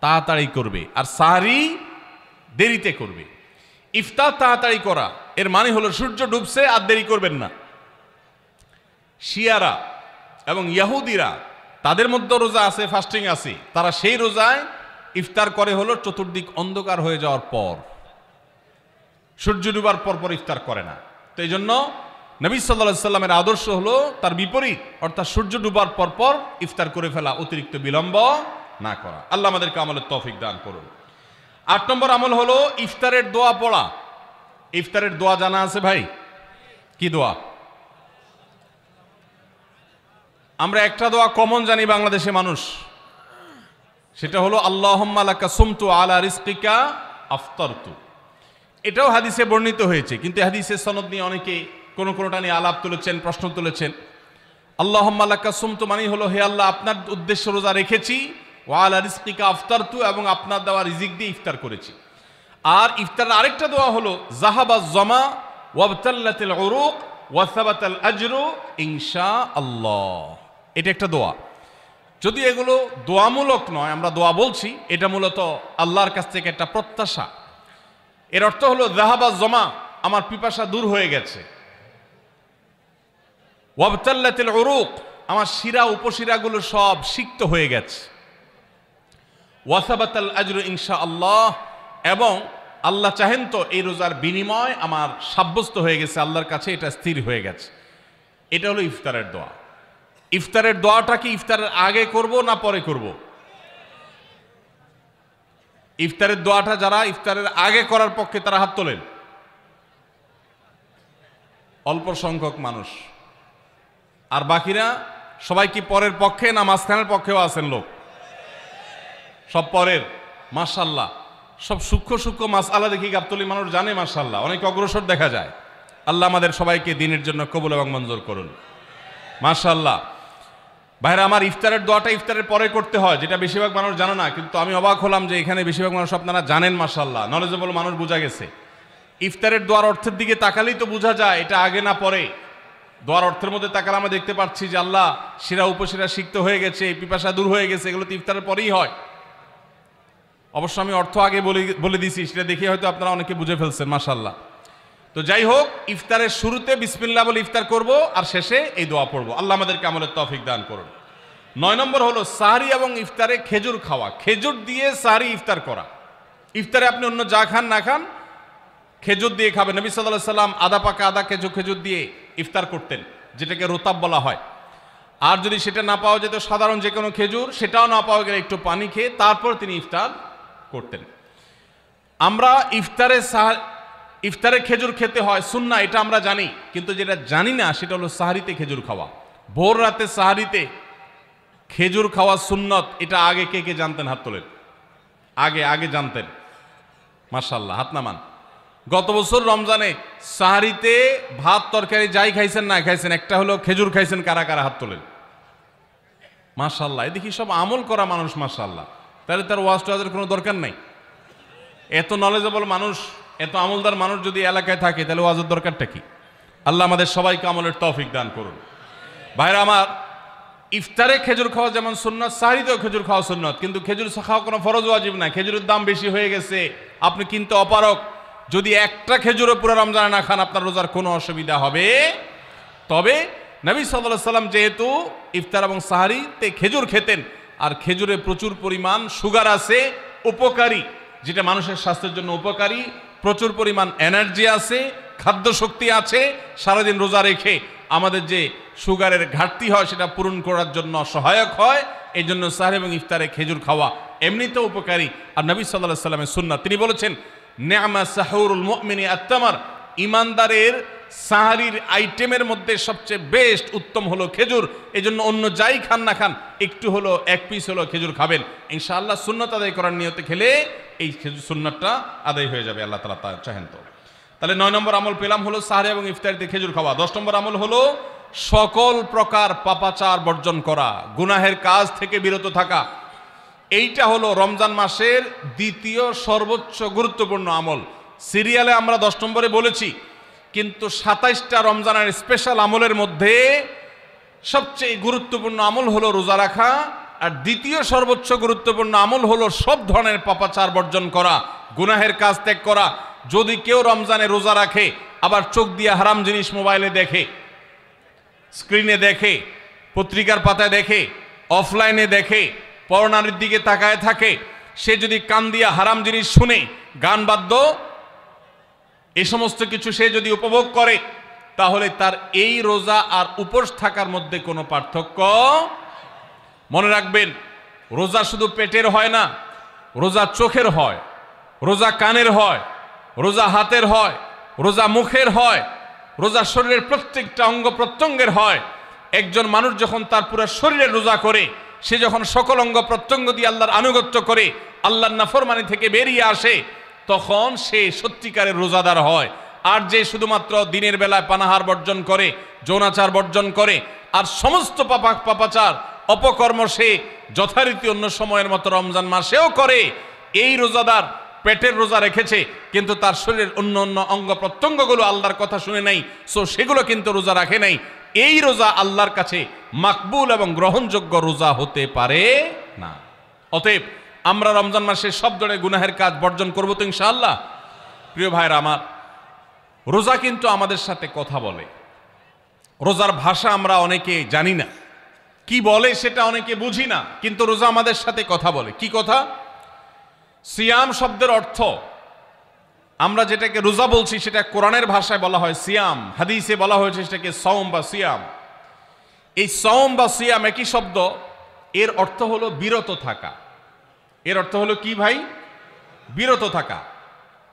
তাড়াতাড়ি করবে আর সাহরি দেরিতে করবে। ইফতার তাড়াতাড়ি করা এর মানে হলো সূর্য ডুবছে আর দেরি করবেন না। শিয়ারা এবং ইহুদিরা, তাদের মধ্যে রোজা আছে, ফাস্টিং আছে, তারা সেই রোজায় ইফতার করে হলো চতুর্দিক অন্ধকার হয়ে যাওয়ার পর, সূর্য ডুবার পর পর ইফতার করে না। তো এই জন্য নবী সাল্লাল্লাহু আলাইহি সাল্লামের আদর্শ হলো তার বিপরীত, অর্থাৎ সূর্য ডুবার পর পর ইফতার করে ফেলা, অতিরিক্ত বিলম্ব না করা। আল্লাহ আমাদেরকে আমলের তৌফিক দান করুন। 8 নম্বর আমল হলো ইফতারের দোয়া পড়া। ইফতারের দোয়া জানা আছে ভাই? কি দোয়া? আমরা একটা দোয়া কমন জানি বাংলাদেশে মানুষ, সেটা হলো আল্লাহুম্মা লাকা সুমতু আলা রিজকিকা আফতারতু। এটাও হাদিসে বর্ণিত হয়েছে, কিন্তু হাদিসের সনদ নিয়ে অনেকে কোনোটা নিয়ে আলাপ তুলেছেন, প্রশ্ন তুলেছেন। আল্লাহুম্মা লাকা সুমতু মানে হলো, হে আল্লাহ, আপনার উদ্দেশ্যে রোজা রেখেছি, ওয়া আলা রিজকিকা আফতারতু, এবং আপনার দেওয়া রিজিক দিয়ে ইফতার করেছি। আর ইফতারের আরেকটা দোয়া হলো যাহাবাজ জামা ওয়াবতাল্লাতিল উরুক ওয়া সাবাতাল আজরু ইনশাআল্লাহ। এটা একটা দোয়া। যদি এগুলো দোয়ামূলক নয়, আমরা দোয়া বলছি, এটা মূলত আল্লাহর কাছ থেকে একটা প্রত্যাশা। এর অর্থ হলো যাহাবাজ জামা, আমার পিপাসা দূর হয়ে গেছে, ওয়াবতাল্লাতিল উরুক, আমার শিরা উপশিরাগুলো সব সিক্ত হয়ে গেছে, ওয়া সাবাতাল আজরু ইনশাআল্লাহ, এবং আল্লাহ চাহেন তো এই রোজার বিনিময় আমার সাব্যস্ত হয়ে গেছে আল্লাহর কাছে, এটা স্থির হয়ে গেছে। এটা হলো ইফতারের দোয়া। ইফতারের দোয়াটা কি ইফতারের আগে করব না পরে করব? ইফতারের দোয়াটা যারা ইফতারের আগে করার পক্ষে তারা হাত তোলেন। অল্প সংখ্যক মানুষ, আর বাকিরা সবাই কি পরের পক্ষে না মাঝখানের পক্ষেও আছেন লোক? সব পরের। মাশাআল্লাহ, সব সূক্ষ্ম সূক্ষ্ম মাসআলা দেখি গাবতলী মানুষ জানে, মাশাআল্লাহ, অনেক অগ্রসর দেখা যায়। আল্লাহ আমাদের সবাইকে দ্বীনের জন্য কবুল এবং মঞ্জুর করুন, মাশাআল্লাহ। ভাইরা আমার, ইফতারের দোয়াটা ইফতারের পরে করতে হয়, যেটা বেশিরভাগ মানুষ জানে না, কিন্তু আমি অবাক হলাম যে এখানে বেশিরভাগ মানুষ আপনারা জানেন, মাশাআল্লাহ, নলেজেবল মানুষ, বোঝা গেছে। ইফতারের দোয়ার অর্থের দিকে তাকালেই তো বোঝা যায় এটা আগে না পরে। দোয়ার অর্থের মধ্যে তাকালে আমরা দেখতে পাচ্ছি যে আল্লাহ শিরা উপশিরা সিক্ত হয়ে গেছে, পিপাসা দূর হয়ে গেছে, এগুলো তো ইফতারের পরেই হয়। অবশ্য আমি অর্থ আগে বলে দিয়েছি, সেটা দেখে হয়তো আপনারা অনেকে বুঝে ফেলছেন, মাশাআল্লাহ। তো যাই হোক, ইফতারের শুরুতে বিসমিল্লাহ বলে ইফতার করব, আর শেষে এই দোয়া পড়ব। আল্লাহ আমাদেরকে আমলের তৌফিক দান করুন। 9 নম্বর হলো সাহরি এবং ইফতারে খেজুর খাওয়া। খেজুর দিয়ে সাহরি ইফতার করা। ইফতারে আপনি অন্য যা খান না খান, খেজুর দিয়ে খাবেন। নবী সাল্লাল্লাহু আলাইহি সাল্লাম আদা পাকা আদা খেজুর দিয়ে ইফতার করতেন, যেটাকে রোতাব বলা হয়। আর যদি সেটা না পাওয়া যেত, সাধারণ যে কোনো খেজুর, সেটাও না পাওয়া গেলে একটু পানি খেয়ে তারপর তিনি ইফতার করতেন। আমরা ইফতারে খেজুর খেতে হয় সুন্নাহ, এটা আমরা জানি, কিন্তু যেটা জানি না সেটা হলো সাহারিতে খেজুর খাওয়া। ভোর রাতে সাহারিতে খেজুর খাওয়া সুন্নত, এটা আগে কে কে জানতেন? হাত তোলেন। আগে জানতেন? মাশাআল্লাহ, হাত নামান। গত বছর রমজানে সাহারিতে ভাত তরকারি যাই খাইছেন না খাইছেন, একটা হলো খেজুর খাইছেন, কারা কারা হাত তোলেন? মাশাআল্লাহ, এদিকে সব আমল করা মানুষ, মাশাআল্লাহ। তাহলে তার ওয়াজ টোয়াজের কোনো দরকার নেই। এত নলেজেবল মানুষ, এত আমলদার মানুষ যদি এলাকায় থাকে, তাহলে ওয়াজের দরকারটা কি? আল্লাহ আমাদের সবাইকে আমলের তৌফিক দান করুন। ভাইরা আমার, ইফতারে খেজুর খাওয়া যেমন সুন্নাত, সাহরিতেও খেজুর খাওয়া সুন্নাত, কিন্তু খেজুর খাওয়া কোনো ফরজ ওয়াজিব না। খেজুরের দাম বেশি হয়ে গেছে, আপনি কিনতে অপারগ। যদি একটা খেজুরও পুরো রমজানে না খান, আপনার রোজার কোনো অসুবিধা হবে। তবে নবী সাল্লাল্লাহু আলাইহি সাল্লাম যেহেতু ইফতার এবং সাহরিতে খেজুর খেতেন, আর খেজুরে প্রচুর পরিমাণ সুগার আছে, উপকারী, যেটা মানুষের স্বাস্থ্যের জন্য উপকারী, প্রচুর পরিমাণ এনার্জি আছে, খাদ্য শক্তি আছে, সারাদিন রোজা রেখে আমাদের যে সুগারের ঘাটতি হয় সেটা পূরণ করার জন্য সহায়ক হয়। এই জন্য সাহরি এবং ইফতারে খেজুর খাওয়া এমনিতেও উপকারী। আর নবী সাল্লাল্লাহু আলাইহি সাল্লামের সুন্নাত, তিনি বলেছেন, নি'মা সাহুরুল মুমিনি আত-তামার, ইমানদারের সাহারির আইটেমের মধ্যে সবচেয়ে বেস্ট উত্তম হলো খেজুর। এই জন্য অন্য যাই খান না খান, একটু হলো, এক পিস হলো খেজুর খাবেন, ইনশাআল্লাহ সুন্নাত আদায় করার নিয়তে খেলে এই খেজুর সুন্নাতটা আদায় হয়ে যাবে, আল্লাহ তাআলা তা চাহেন তো। তাহলে 9 নম্বর আমল পেলাম হলো সাহরি এবং ইফতারিতে খেজুর খাওয়া। 10 নম্বর আমল হলো সকল প্রকার পাপাচার বর্জন করা, গুনাহের কাজ থেকে বিরত থাকা। এইটা হলো রমজান মাসের দ্বিতীয় সর্বোচ্চ গুরুত্বপূর্ণ আমল। সিরিয়ালে আমরা 10 নম্বরে বলেছি, কিন্তু 27টা রমজানের স্পেশাল আমলের মধ্যে সবচেয়ে গুরুত্বপূর্ণ আমল হলো রোজা রাখা, আর দ্বিতীয় সর্বোচ্চ গুরুত্বপূর্ণ আমল হলো সব ধরনের পাপাচার বর্জন করা, গুনাহের কাজ ত্যাগ করা। যদি কেউ রমজানে রোজা রাখে, আবার চোখ দিয়ে হারাম জিনিস মোবাইলে দেখে, স্ক্রিনে দেখে, পত্রিকার পাতায় দেখে, অফলাইনে দেখে, পরনারীর দিকে তাকায় থাকে, সে যদি কান দিয়া হারাম জিনিস শুনে, গান বাদ্য, এই সমস্ত কিছু সে যদি উপভোগ করে, তাহলে তার এই রোজা আর উপোস থাকার মধ্যে কোনো পার্থক্য। মনে রাখবেন, রোজা শুধু পেটের হয় না, রোজা চোখের হয়, রোজা কানের হয়, রোজা হাতের হয়, রোজা মুখের হয়, রোজা শরীরের প্রত্যেকটা অঙ্গ প্রত্যঙ্গের হয়। একজন মানুষ যখন তার পুরো শরীরের রোজা করে, সে যখন সকল অঙ্গ প্রত্যঙ্গ দিয়ে আল্লাহর আনুগত্য করে, আল্লাহর নাফরমানি থেকে বেরিয়ে আসে, তখন সে সত্যিকারের রোজাদার হয়। আর যে শুধুমাত্র দিনের বেলায় পানাহার বর্জন করে, যৌনাচার বর্জন করে, আর সমস্ত পাপাচার অপকর্ম সে যথারীতি অন্য সময়ের মতো রমজান মাসেও করে, এই রোজাদার পেটের রোজা রেখেছে, কিন্তু তার শরীরের অন্য অন্য অঙ্গ প্রত্যঙ্গগুলো আল্লাহর কথা শুনে নাই, সো সেগুলো কিন্তু রোজা রাখে নাই। এই রোজা আল্লাহর কাছে মাকবুল এবং গ্রহণযোগ্য রোজা হতে পারে না। অতএব আমরা রমজান মাসে সব ধরনের গুনাহের কাজ বর্জন করবো তো ইনশাআল্লাহ। প্রিয় ভাইরা আমার, রোজা কিন্তু আমাদের সাথে কথা বলে। রোজার ভাষা আমরা অনেকে জানি না, কি বলে সেটা অনেকে বুঝি না, কিন্তু রোজা আমাদের সাথে কথা বলে। কি কথা? সিয়াম শব্দের অর্থ, আমরা যেটাকে রোজা বলছি সেটা কোরআনের ভাষায় বলা হয় সিয়াম, হাদিসে বলা হয়েছে সেটাকে সওম বা সিয়াম। এই সওম বা সিয়াম একই শব্দ, এর অর্থ হলো বিরত থাকা। এর অর্থ হলো কি ভাই? বিরত থাকা,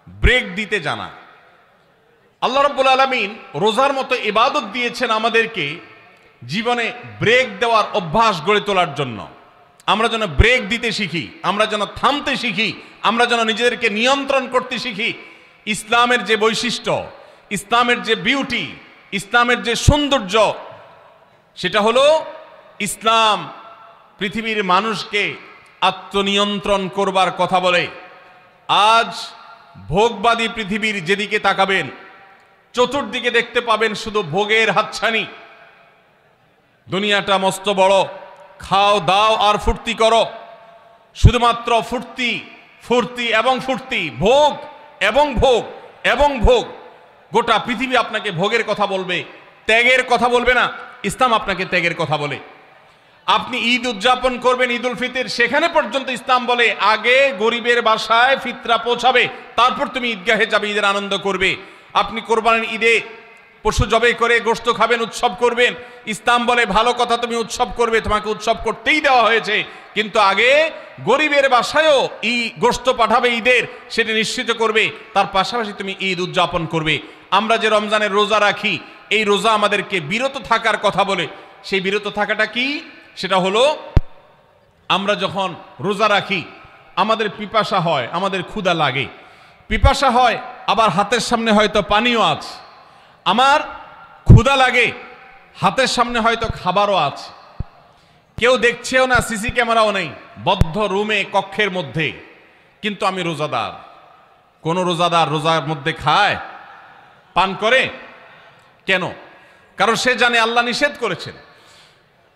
ব্রেক দিতে জানা। আল্লাহ রাব্বুল আলামিন রোজার মতো ইবাদত দিয়েছেন আমাদেরকে জীবনে ব্রেক দেওয়ার অভ্যাস গড়ে তোলার জন্য। আমরা যেন ব্রেক দিতে শিখি, আমরা যেন থামতে শিখি, আমরা যেন নিজেদেরকে নিয়ন্ত্রণ করতে শিখি। ইসলামের যে বৈশিষ্ট্য, ইসলামের যে বিউটি, ইসলামের যে সৌন্দর্য, সেটা হলো ইসলাম পৃথিবীর মানুষকে আত্মনিয়ন্ত্রণ করবার কথা বলে। আজ ভোগবাদী পৃথিবীর যেদিকে তাকাবেন, চতুর্দিকে দেখতে পাবেন শুধু ভোগের হাতছানি। দুনিয়াটা মস্ত বড়, খাও দাও আর ফুর্তি করো, শুধুমাত্র ফুর্তি ফুর্তি এবং ফুর্তি, ভোগ এবং ভোগ এবং ভোগ। গোটা পৃথিবী আপনাকে ভোগের কথা বলবে, ত্যাগের কথা বলবে না। ইসলাম আপনাকে ত্যাগের কথা বলে। আপনি ঈদ উদযাপন করবেন, ঈদুল ফিতর, সেখানে পর্যন্ত ইসলাম বলে আগে গরিবের বাসায় ফিতরা পৌঁছাবে, তারপর তুমি ঈদগাহে যাবে, ঈদের আনন্দ করবে। আপনি কোরবানির ঈদে পশু জবাই করে গোশত খাবেন, উৎসব করবেন, ইসলাম বলে ভালো কথা, তুমি উৎসব করবে, তোমাকে উৎসব করতেই দেওয়া হয়েছে, কিন্তু আগে গরিবের বাসায়ও গোশত পাঠাবে ঈদের, সেটা নিশ্চিত করবে, তার পাশাপাশি তুমি ঈদ উদযাপন করবে। আমরা যে রমজানের রোজা রাখি, এই রোজা আমাদেরকে বিরত থাকার কথা বলে। সেই বিরত থাকাটা কি? সেটা হলো আমরা যখন রোজা রাখি আমাদের পিপাসা হয়, আমাদের ক্ষুধা লাগে, পিপাসা হয়, আবার হাতের সামনে হয়তো পানিও আছে, আমার ক্ষুধা লাগে, হাতের সামনে হয়তো খাবারও আছে, কেউ দেখছেও না, সিসি ক্যামেরাও নেই, বদ্ধ রুমে কক্ষের মধ্যে, কিন্তু আমি রোজাদার। কোন রোজাদার রোজার মধ্যে খায়, পান করে? কেন? কারণ সে জানে আল্লাহ নিষেধ করেছেন।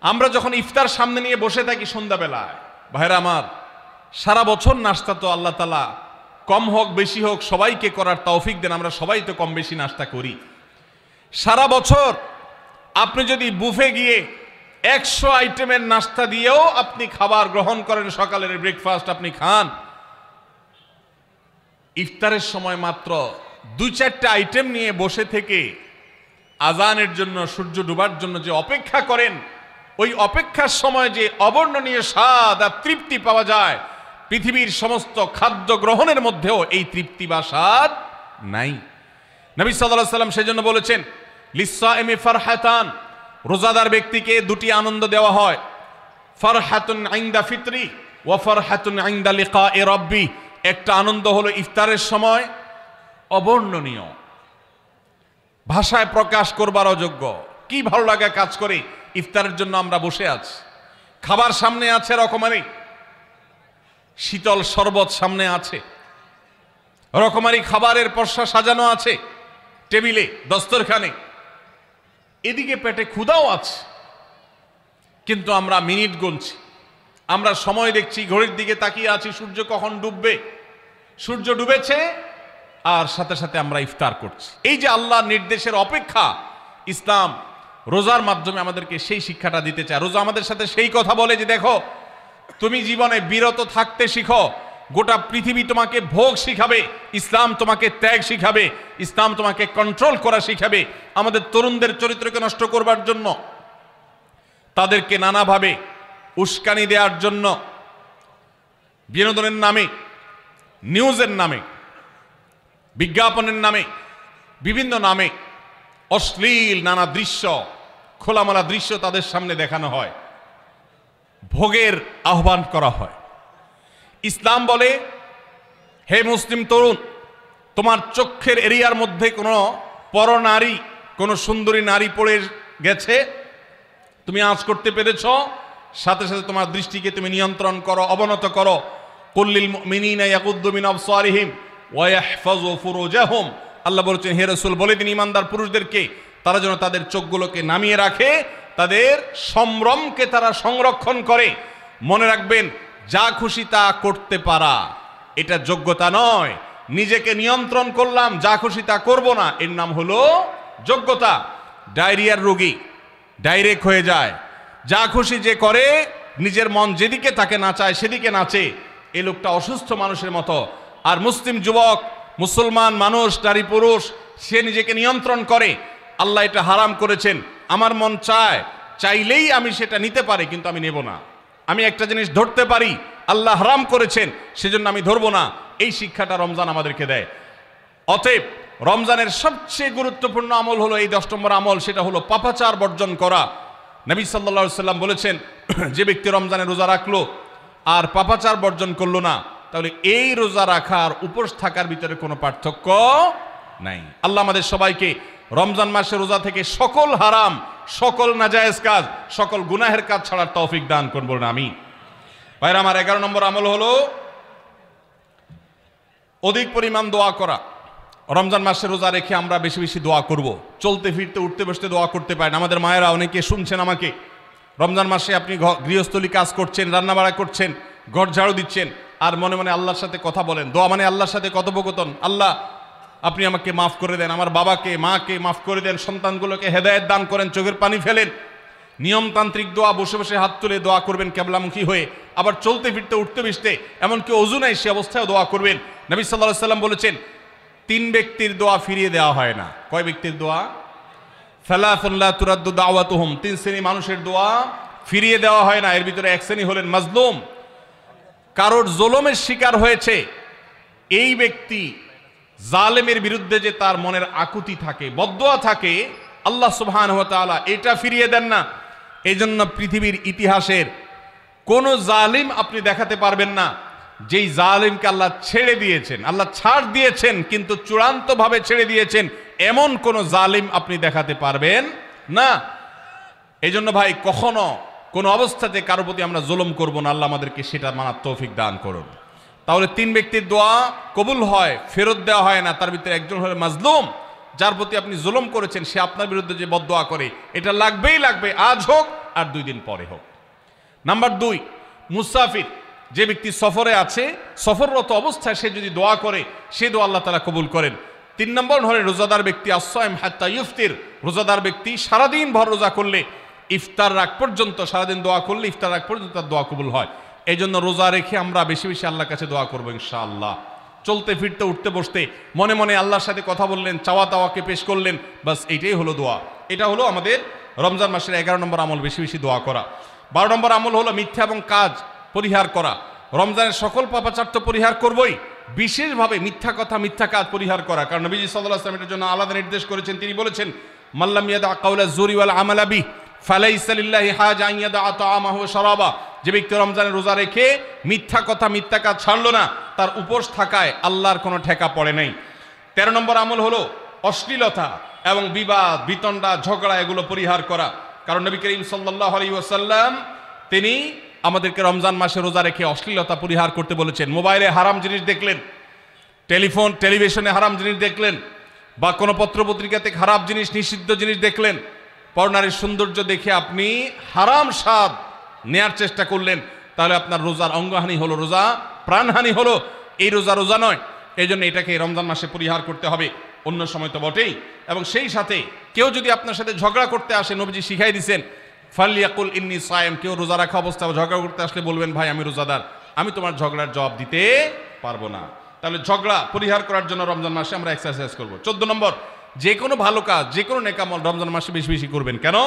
আমরা যখন ইফতার সামনে নিয়ে বসে থাকি সন্ধ্যাবেলায়, ভাইরা আমার, সারা বছর নাস্তা তো আল্লাহ তাআলা কম হোক বেশি হোক সবাইকে করার তৌফিক দেন, আমরা সবাই তো কম বেশি নাস্তা করি। সারা বছর আপনি যদি বুফে গিয়ে 100 আইটেমের নাস্তা দিয়েও আপনি খাবার গ্রহণ করেন, সকালের ব্রেকফাস্ট আপনি খান, ইফতারের সময় মাত্র 2-4টা আইটেম নিয়ে বসে থেকে আজানের জন্য, সূর্য ডুবার জন্য যে অপেক্ষা করেন, ওই অপেক্ষার সময় যে অবর্ণনীয় স্বাদ আর তৃপ্তি পাওয়া যায়, পৃথিবীর সমস্ত খাদ্য গ্রহণের মধ্যেও এই তৃপ্তি বা স্বাদ নাই। নবী সাল্লাল্লাহু আলাইহি ওয়াসাল্লাম সেজন্য বলেছেন, লিসসাইমি ফারহাতান, রোজাদার ব্যক্তিকে দুটি আনন্দ দেওয়া হয়, ফারহাতুন ইনদা ফিতরি ওয়া ফারহাতুন ইনদা লিকাই রাব্বি। একটা আনন্দ হলো ইফতারের সময়, অবর্ণনীয়, ভাষায় প্রকাশ করবার অযোগ্য, কি ভালো লাগা কাজ করে। ইফতারের জন্য আমরা বসে আছি, খাবার সামনে আছে, রকমারি শীতল শরবত সামনে আছে, রকমারি খাবারের পসরা সাজানো আছে টেবিলে, দস্তরখানে, এদিকে পেটে ক্ষুধাও আছে, কিন্তু আমরা মিনিট গুনছি, আমরা সময় দেখছি, ঘড়ির দিকে তাকিয়ে আছি, সূর্য কখন ডুববে। সূর্য ডুবেছে আর সাথে সাথে আমরা ইফতার করছি। এই যে আল্লাহর নির্দেশের অপেক্ষা, ইসলাম রোজার মাধ্যমে আমাদেরকে সেই শিক্ষাটা দিতে চায়। রোজা আমাদের সাথে সেই কথা বলে যে দেখো, তুমি জীবনে বিরত থাকতে শিখো, গোটা পৃথিবী তোমাকে ভোগ শিখাবে, ইসলাম তোমাকে ত্যাগ শিখাবে, ইসলাম তোমাকে কন্ট্রোল করা শিখাবে। আমাদের তরুণদের চরিত্রকে নষ্ট করবার জন্য, তাদেরকে নানাভাবে উস্কানি দেওয়ার জন্য, বিনোদনের নামে, নিউজের নামে, বিজ্ঞাপনের নামে, বিভিন্ন নামে অশ্লীল নানা দৃশ্য, খোলামেলা দৃশ্য তাদের সামনে দেখানো হয়, ভোগের আহ্বান করা হয়। ইসলাম বলে, হে মুসলিম তরুণ, তোমার চোখের এরিয়ার মধ্যে কোনো পরনারী, কোনো সুন্দরী নারী পড়ে গেছে, তুমি আঁচ করতে পেরেছ, সাথে সাথে তোমার দৃষ্টিকে তুমি নিয়ন্ত্রণ করো, অবনত করো। কুল্লিল মুমিনিনা ইয়াগুদ্দু মিন আবসারিহিম ওয়া ইয়াহফাযু ফুরুজাহুম। আল্লাহ বলেছেন, হে রাসূল বলে দিন ইমানদার পুরুষদেরকে, তারা যেন তাদের চোখগুলোকে নামিয়ে রাখে, তাদের সম্ভ্রমকে তারা সংরক্ষণ করে। মনে রাখবেন, যা খুশি তা করতে পারা এটা যোগ্যতা নয়। নিজেকে নিয়ন্ত্রণ করলাম, যা খুশি তা করব না, এর নাম হলো যোগ্যতা। ডায়রিয়ার রোগী ডাইরেক্ট হয়ে যায়, যা খুশি যে করে, নিজের মন যেদিকে তাকে নাচায় সেদিকে নাচে, এই লোকটা অসুস্থ মানুষের মতো। আর মুসলিম যুবক, মুসলমান মানুষ, নারী পুরুষ, সে নিজেকে নিয়ন্ত্রণ করে। আল্লাহ এটা হারাম করেছেন, আমার মন চায়, চাইলেই আমি সেটা নিতে পারি, কিন্তু আমি নেব না। আমি একটা জিনিস ধরতে পারি, আল্লাহ হারাম করেছেন, সেজন্য আমি ধরবো না। এই শিক্ষাটা রমজান আমাদেরকে দেয়। অতএব রমজানের সবচেয়ে গুরুত্বপূর্ণ আমল হলো এই 10 নম্বর আমল, সেটা হলো পাপাচার বর্জন করা। নবী সাল্লাল্লাহু আলাইহি সাল্লাম বলেছেন, যে ব্যক্তি রমজানে রোজা রাখলো আর পাপাচার বর্জন করলো না, তাহলে এই রোজা রাখার উপোস থাকার ভিতরে কোনো পার্থক্য নাই। আল্লাহ আমাদের সবাইকে রমজান মাসে রোজা থেকে সকল হারাম, সকল নাজায়েজ কাজ, সকল গুনাহের কাজ ছাড়ার তৌফিক দান করুন, বলুন আমিন। ভাইরা আমার, 11 নম্বর আমল হলো অধিক পরিমাণ দোয়া করা। রমজান মাসে রোজা রেখে আমরা বেশি বেশি দোয়া করব। চলতে ফিরতে, উঠতে বসতে দোয়া করতে পারেন। আমাদের মায়েরা অনেকে শুনছেন আমাকে, রমজান মাসে আপনি গৃহস্থলী কাজ করছেন, রান্নাবাড়া করছেন, ঘর ঝাড়ু দিচ্ছেন, আর মনে মনে আল্লাহর সাথে কথা বলেন। দোয়া মানে আল্লাহর সাথে কথোপকথন। আল্লাহ, আপনি আমাকে মাফ করে দেন, আমার বাবাকে মাকে মাফ করে দেন, সন্তানগুলোকে হেদায়েত দান করেন, চোখের পানি ফেলেন। নিয়মতান্ত্রিক দোয়া, বসে বসে হাত তুলে দোয়া করবেন কেবলামুখী হয়ে, আবার চলতে ফিরতে উঠতে বসতে, এমনকি ওযু নাই সে অবস্থায় দোয়া করবেন। নবী সাল্লাল্লাহু আলাইহি সাল্লাম বলেছেন 3 ব্যক্তির দোয়া ফিরিয়ে দেওয়া হয় না। কয় ব্যক্তির দোয়া? সালাসুন লা তুরাদ্দু দাওয়াতুহুম, 3 শ্রেণী মানুষের দোয়া ফিরিয়ে দেওয়া হয় না। এর ভিতরে এক শ্রেণী হলেন মাজলুম, কারোর জুলুমের শিকার হয়েছে এই ব্যক্তি, জালেমের বিরুদ্ধে যে তার মনের আকুতি থাকে, বদদোয়া থাকে, আল্লাহ সুবহানাহু ওয়া তাআলা এটা ফিরিয়ে দেন না। এই জন্য পৃথিবীর ইতিহাসের কোন জালিম আপনি দেখাতে পারবেন না যেই জালিমকে আল্লাহ ছেড়ে দিয়েছেন, আল্লাহ ছাড় দিয়েছেন কিন্তু চূড়ান্তভাবে ছেড়ে দিয়েছেন, এমন কোন জালিম আপনি দেখাতে পারবেন না। এই জন্য ভাই কখনো কোন অবস্থাতে কারো প্রতি আমরা জুলুম করব না, আল্লাহ আমাদেরকে সেটা মানার তৌফিক দান করুন। তাহলে 3 ব্যক্তির দোয়া কবুল হয়, ফেরত দেওয়া হয় না। তার ভিতরে একজন হলো মাজলুম, যার প্রতি আপনি জুলুম করেছেন, সে আপনার বিরুদ্ধে যে বদদোয়া করে, এটা লাগবেই লাগবে, আজ হোক আর 2 দিন পরে হোক। নাম্বার 2, মুসাফির, যে ব্যক্তি সফরে আছে, সফররত অবস্থায় সে যদি দোয়া করে, সে দোয়া আল্লাহ তাআলা কবুল করেন। 3 নম্বর হলো রোজাদার ব্যক্তি, আসসাইম হাত্তা ইফতির, রোজাদার ব্যক্তি সারাদিন ভর রোজা করলে ইফতার রাগ পর্যন্ত, সারাদিন দোয়া করলে ইফতার রাগ পর্যন্ত তার দোয়া কবুল হয়। এই জন্য রোজা রেখে আমরা বেশি বেশি আল্লাহর কাছে দোয়া করবো ইনশাআল্লাহ। চলতে ফিরতে উঠতে বসতে মনে মনে আল্লাহর সাথে কথা বললেন, চাওয়া তাওয়াকে পেশ করলেন, বাস এইটাই হলো দোয়া। এটা হলো আমাদের রমজান মাসের 11 নম্বর আমল, বেশি বেশি দোয়া করা। 12 নম্বর আমল হলো মিথ্যা এবং কাজ পরিহার করা। রমজানের সকল পাপাচার তো পরিহার করবই, বিশেষভাবে মিথ্যা কথা, মিথ্যা কাজ পরিহার করা। কারণ নবীজি সাল্লাল্লাহু আলাইহি ওয়াসাল্লাম এটার জন্য আলাদা নির্দেশ করেছেন। তিনি বলেছেন, মাল্লাম ইয়াদা কাওলা যুরি ওয়াল আমালা বিহি ফালাইসা লিল্লাহি হাজা আন ইয়াদা তাআমাহু ওয়া শারাবা। যে ব্যক্তি রমজানে রোজা রেখে মিথ্যা কথা, মিথ্যা কাজ ছাড়লো না, তার উপোস থাকায় আল্লাহর কোনো ঠেকা পড়ে নাই। 13 নম্বর আমল হলো অশ্লীলতা এবং বিবাদ, বিতণ্ডা, ঝগড়া, এগুলো পরিহার করা। কারণ নবী করিম সাল্লাল্লাহু আলাইহি ওয়াসাল্লাম তিনি আমাদেরকে রমজান মাসে রোজা রেখে অশ্লীলতা পরিহার করতে বলেছেন। মোবাইলে হারাম জিনিস দেখলেন, টেলিভিশনে হারাম জিনিস দেখলেন, বা কোনো পত্রপত্রিকাতে খারাপ জিনিস, নিষিদ্ধ জিনিস দেখলেন, পরনারীর সৌন্দর্য দেখে আপনি হারাম স্বাদ নেয়ার চেষ্টা করলেন, তাহলে আপনার রোজার অঙ্গহানি হলো, রোজা প্রাণহানি হলো। এই রোজা নয়। এই জন্য এটাকে রমজান মাসে পরিহার করতে হবে, অন্য সময় তো বটেই। এবং সেই সাথে কেউ যদি আপনার সাথে ঝগড়া করতে আসে, নবীজি শিখাই দিয়েছেন, ফালিয়াকুল ইন্নী সায়েম, কেউ রোজা রাখা অবস্থায় ঝগড়া করতে আসলে বলবেন, ভাই আমি রোজাদার, আমি তোমার ঝগড়ার জবাব দিতে পারবো না। তাহলে ঝগড়া পরিহার করার জন্য রমজান মাসে আমরা এক্সারসাইজ করব। 14 নম্বর, যে কোনো ভালো কাজ, যে কোনো নেকামল রমজান মাসে বেশি বেশি করবেন। কেন?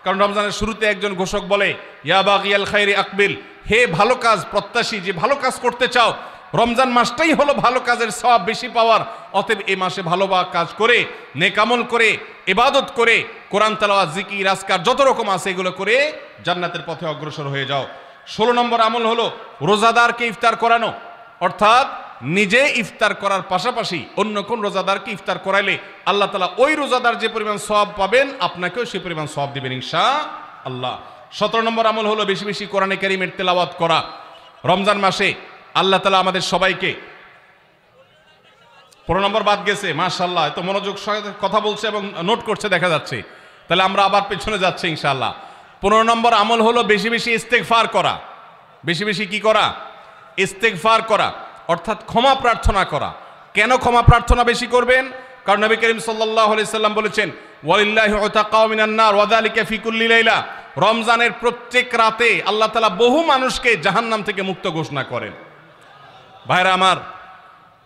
কারণ রমজানের শুরুতে একজন ঘোষক বলে, ইয়া বাগিয়াল খায়রি আকবিল, হে ভালো কাজ প্রত্যাশী, যে ভালো কাজ করতে চাও, রমজান মাসটাই হলো ভালো কাজের সওয়াব বেশি পাওয়ার। অতএব এই মাসে ভালো কাজ করে, নেকামল করে, ইবাদত করে, কোরআন তেলাওয়াত, জিকির, আজকার যত রকম আছে এগুলো করে জান্নাতের পথে অগ্রসর হয়ে যাও। 16 নম্বর আমল হলো রোজাদারকে ইফতার করানো, অর্থাৎ নিজে ইফতার করার পাশাপাশি অন্য কোন রোজাদারকে ইফতার করাইলে আল্লাহ তাআলা ওই রোজাদার যে পরিমাণ সওয়াব পাবেন, আপনাকেও সেই পরিমাণ সওয়াব দিবেন ইনশাআল্লাহ। 17 নম্বর আমল হলো বেশি বেশি কোরআনে কারীমের তেলাওয়াত করা। রমজান মাসে আল্লাহ তাআলা আমাদের সবাইকে, 15 নম্বর বাদ গেছে, মাশাআল্লাহ, এত মনোযোগ সহকারে কথা বলছে এবং নোট করছে দেখা যাচ্ছে। তাহলে আমরা আবার পেছনে যাচ্ছি ইনশাআল্লাহ। 15 নম্বর আমল হলো বেশি বেশি ইস্তেগফার করা। বেশি বেশি কি করা? ইস্তেগফার করা, অর্থাৎ ক্ষমা প্রার্থনা করা। কেন ক্ষমা প্রার্থনা বেশি করবেন? কারণ নবী করিম সাল্লাল্লাহু আলাইহি সাল্লাম বলেছেন, ওয়ালিল্লাহি উতাকাউ মিনান নার ওয়া যালিকা ফি কুল্লি লাইলা। রমজানের প্রত্যেক রাতে আল্লাহ তাআলা বহু মানুষকে জাহান্নাম থেকে মুক্ত ঘোষণা করেন। ভাইরা আমার,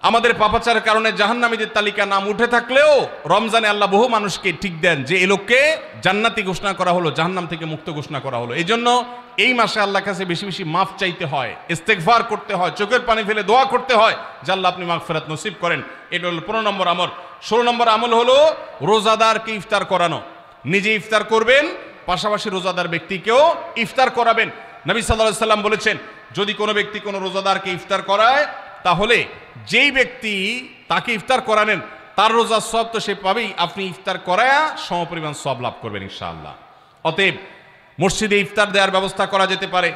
আমাদের পাপাচারের কারণে জাহান্নামীদের তালিকা নাম উঠে থাকলেও রমজানে আল্লাহ বহু মানুষকে ঠিক দেন যে এই লোককে জান্নাতি ঘোষণা করা হলো, জাহান্নাম থেকে মুক্ত ঘোষণা করা হলো। এই জন্য এই মাসে আল্লাহর কাছে বেশি বেশি মাফ চাইতে হয়, ইস্তেগফার করতে হয়, চোখের পানি ফেলে দোয়া করতে হয় যে আল্লাহ আপনি মাগফিরাত নসিব করেন। এটা হলো 15 নম্বর আমল। 16 নম্বর আমল হলো রোজাদারকে ইফতার করানো। নিজে ইফতার করবেন, পাশাপাশি রোজাদার ব্যক্তিকেও ইফতার করাবেন। নবী সাল্লাল্লাহু আলাইহি সাল্লাম বলেছেন, যদি কোনো ব্যক্তি কোনো রোজাদারকে ইফতার করায়, তাহলে যেই ব্যক্তি তাকে ইফতার করানেন তার রোজার সওয়াব তো সে পাবেই, আপনি ইফতার করায়া সমপরিমাণ সওয়াব লাভ করবেন ইনশাআল্লাহ। অতএব মসজিদে ইফতার দেওয়ার ব্যবস্থা করা যেতে পারে,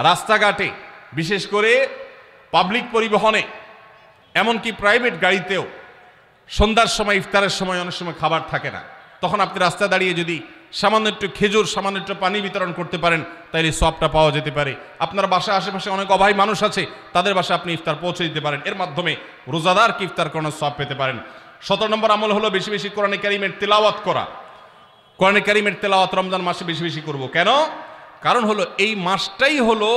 রাস্তাঘাটে, বিশেষ করে পাবলিক পরিবহনে, এমনকি প্রাইভেট গাড়িতেও সন্ধ্যার সময়, ইফতারের সময় অনেক সময় খাবার থাকে না, তখন আপনি রাস্তায় দাঁড়িয়ে যদি সামান্য একটু খেজুর, সামান্য একটু পানি বিতরণ করতে পারেন, তাইলে সওয়াবটা পাওয়া যেতে পারে। আপনার বাসায় আশেপাশে অনেক অভাবী মানুষ আছে, তাদের বাসায় আপনি ইফতার পৌঁছে দিতে পারেন, এর মাধ্যমে রোজাদারকে ইফতার করানোর সওয়াব পেতে পারেন। 17 নম্বর আমল হলো বেশি বেশি কোরআনে কারীমের তিলাওয়াত করা। কোরআনে কারীমের তেলাওয়াত রমজান মাসে বেশি বেশি করব। কেন? কারণ হলো এই মাসটাই হলো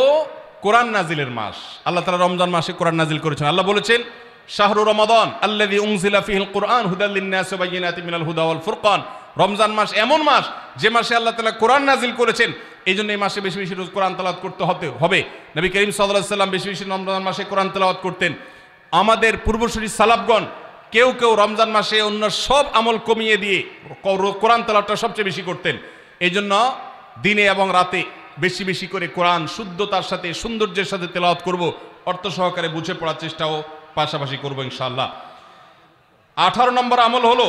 কোরআন নাজিলের মাস। আল্লাহ তাআলা রমজান মাসে কোরআন নাজিল করেছেন। আল্লাহ বলেছেন, শাহরু রমাদান আল্লাযী উনজিলা ফীহিল কুরআন হুদাল লিন-নাস ওয়া বায়িনাতিন মিনাল হুদা ওয়াল ফুরকান। রমজান মাস এমন মাস যে মাসে আল্লাহ তাআলা কোরআন নাজিল করেছেন। এই জন্য এই মাসে বেশি বেশি রোজ কোরআন তেলাওয়াত করতে হবে। নবী করিম সাল্লাল্লাহু আলাইহি সাল্লাম বেশি বেশি রমজান মাসে কোরআন তেলাওয়াত করতেন। আমাদের পূর্বসূরি সালাফগণ কেউ কেউ রমজান মাসে অন্য সব আমল কমিয়ে দিয়ে কোরআন তেলাওয়াতটা সবচেয়ে বেশি করতেন। এই জন্য দিনে এবং রাতে বেশি বেশি করে কোরআন শুদ্ধতার সাথে সৌন্দর্যের সাথে তেলাওয়াত করব, অর্থ সহকারে বুঝে পড়ার চেষ্টাও পাশাপাশি করব ইনশাআল্লাহ। 18 নম্বর আমল হলো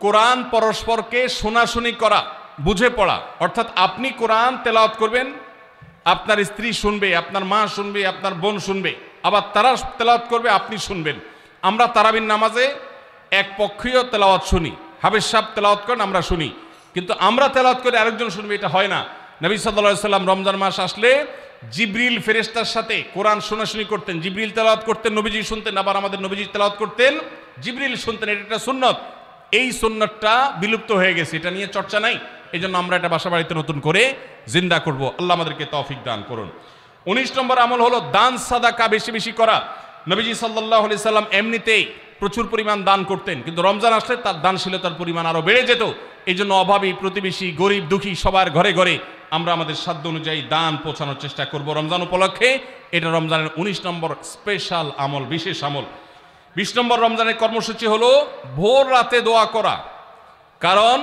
কোরআন পরস্পরকে শোনাশুনি করা, বুঝে পড়া। অর্থাৎ আপনি কোরআন তেলাওয়াত করবেন, আপনার স্ত্রী শুনবে, আপনার মা শুনবে, আপনার বোন শুনবে, আবার তারা তেলাওয়াত করবে, আপনি শুনবেন। আমরা তারাবির নামাজে এক পক্ষীয় তেলাওয়াত শুনি, হাফেজ সাহেব তেলাওয়াত করেন, আমরা শুনি, কিন্তু আমরা তেলাওয়াত করে আরেকজন শুনবে, এটা হয় না। নবী সাল্লাল্লাহু আলাইহি সাল্লাম রমজান মাস আসলে জিবরিল ফেরেশতার সাথে কোরআন শোনাশুনি করতেন। জিবরিল তেলাওয়াত করতেন, নবীজি শুনতেন, আবার আমাদের নবীজি তেলাওয়াত করতেন, জিবরিল শুনতেন। এটা একটা সুন্নত। এই সুন্নতটা বিলুপ্ত হয়ে গেছে, এটা নিয়ে চর্চা নাই। এই জন্য আমরা এটা বাসা বাড়িতে নতুন করে জিন্দা করব। আল্লাহ আমাদেরকে তৌফিক দান করুন। 19 নম্বর আমল হলো দান সাদাকা বেশি বেশি করা। নবীজি সাল্লাল্লাহু আলাইহি সাল্লাম এমনিতেই প্রচুর পরিমাণ দান করতেন, কিন্তু রমজান আসলে তার দানশীলতার পরিমাণ আরো বেড়ে যেত। এই জন্য অভাবী, প্রতিবেশী, গরিব, দুঃখী সবার ঘরে ঘরে আমরা আমাদের সাধ্য অনুযায়ী দান পৌঁছানোর চেষ্টা করব রমজান উপলক্ষে। এটা রমজানের 19 নম্বর স্পেশাল আমল, বিশেষ আমল। 20 নম্বর রমজানের কর্মসূচি হলো ভোর রাতে দোয়া করা। কারণ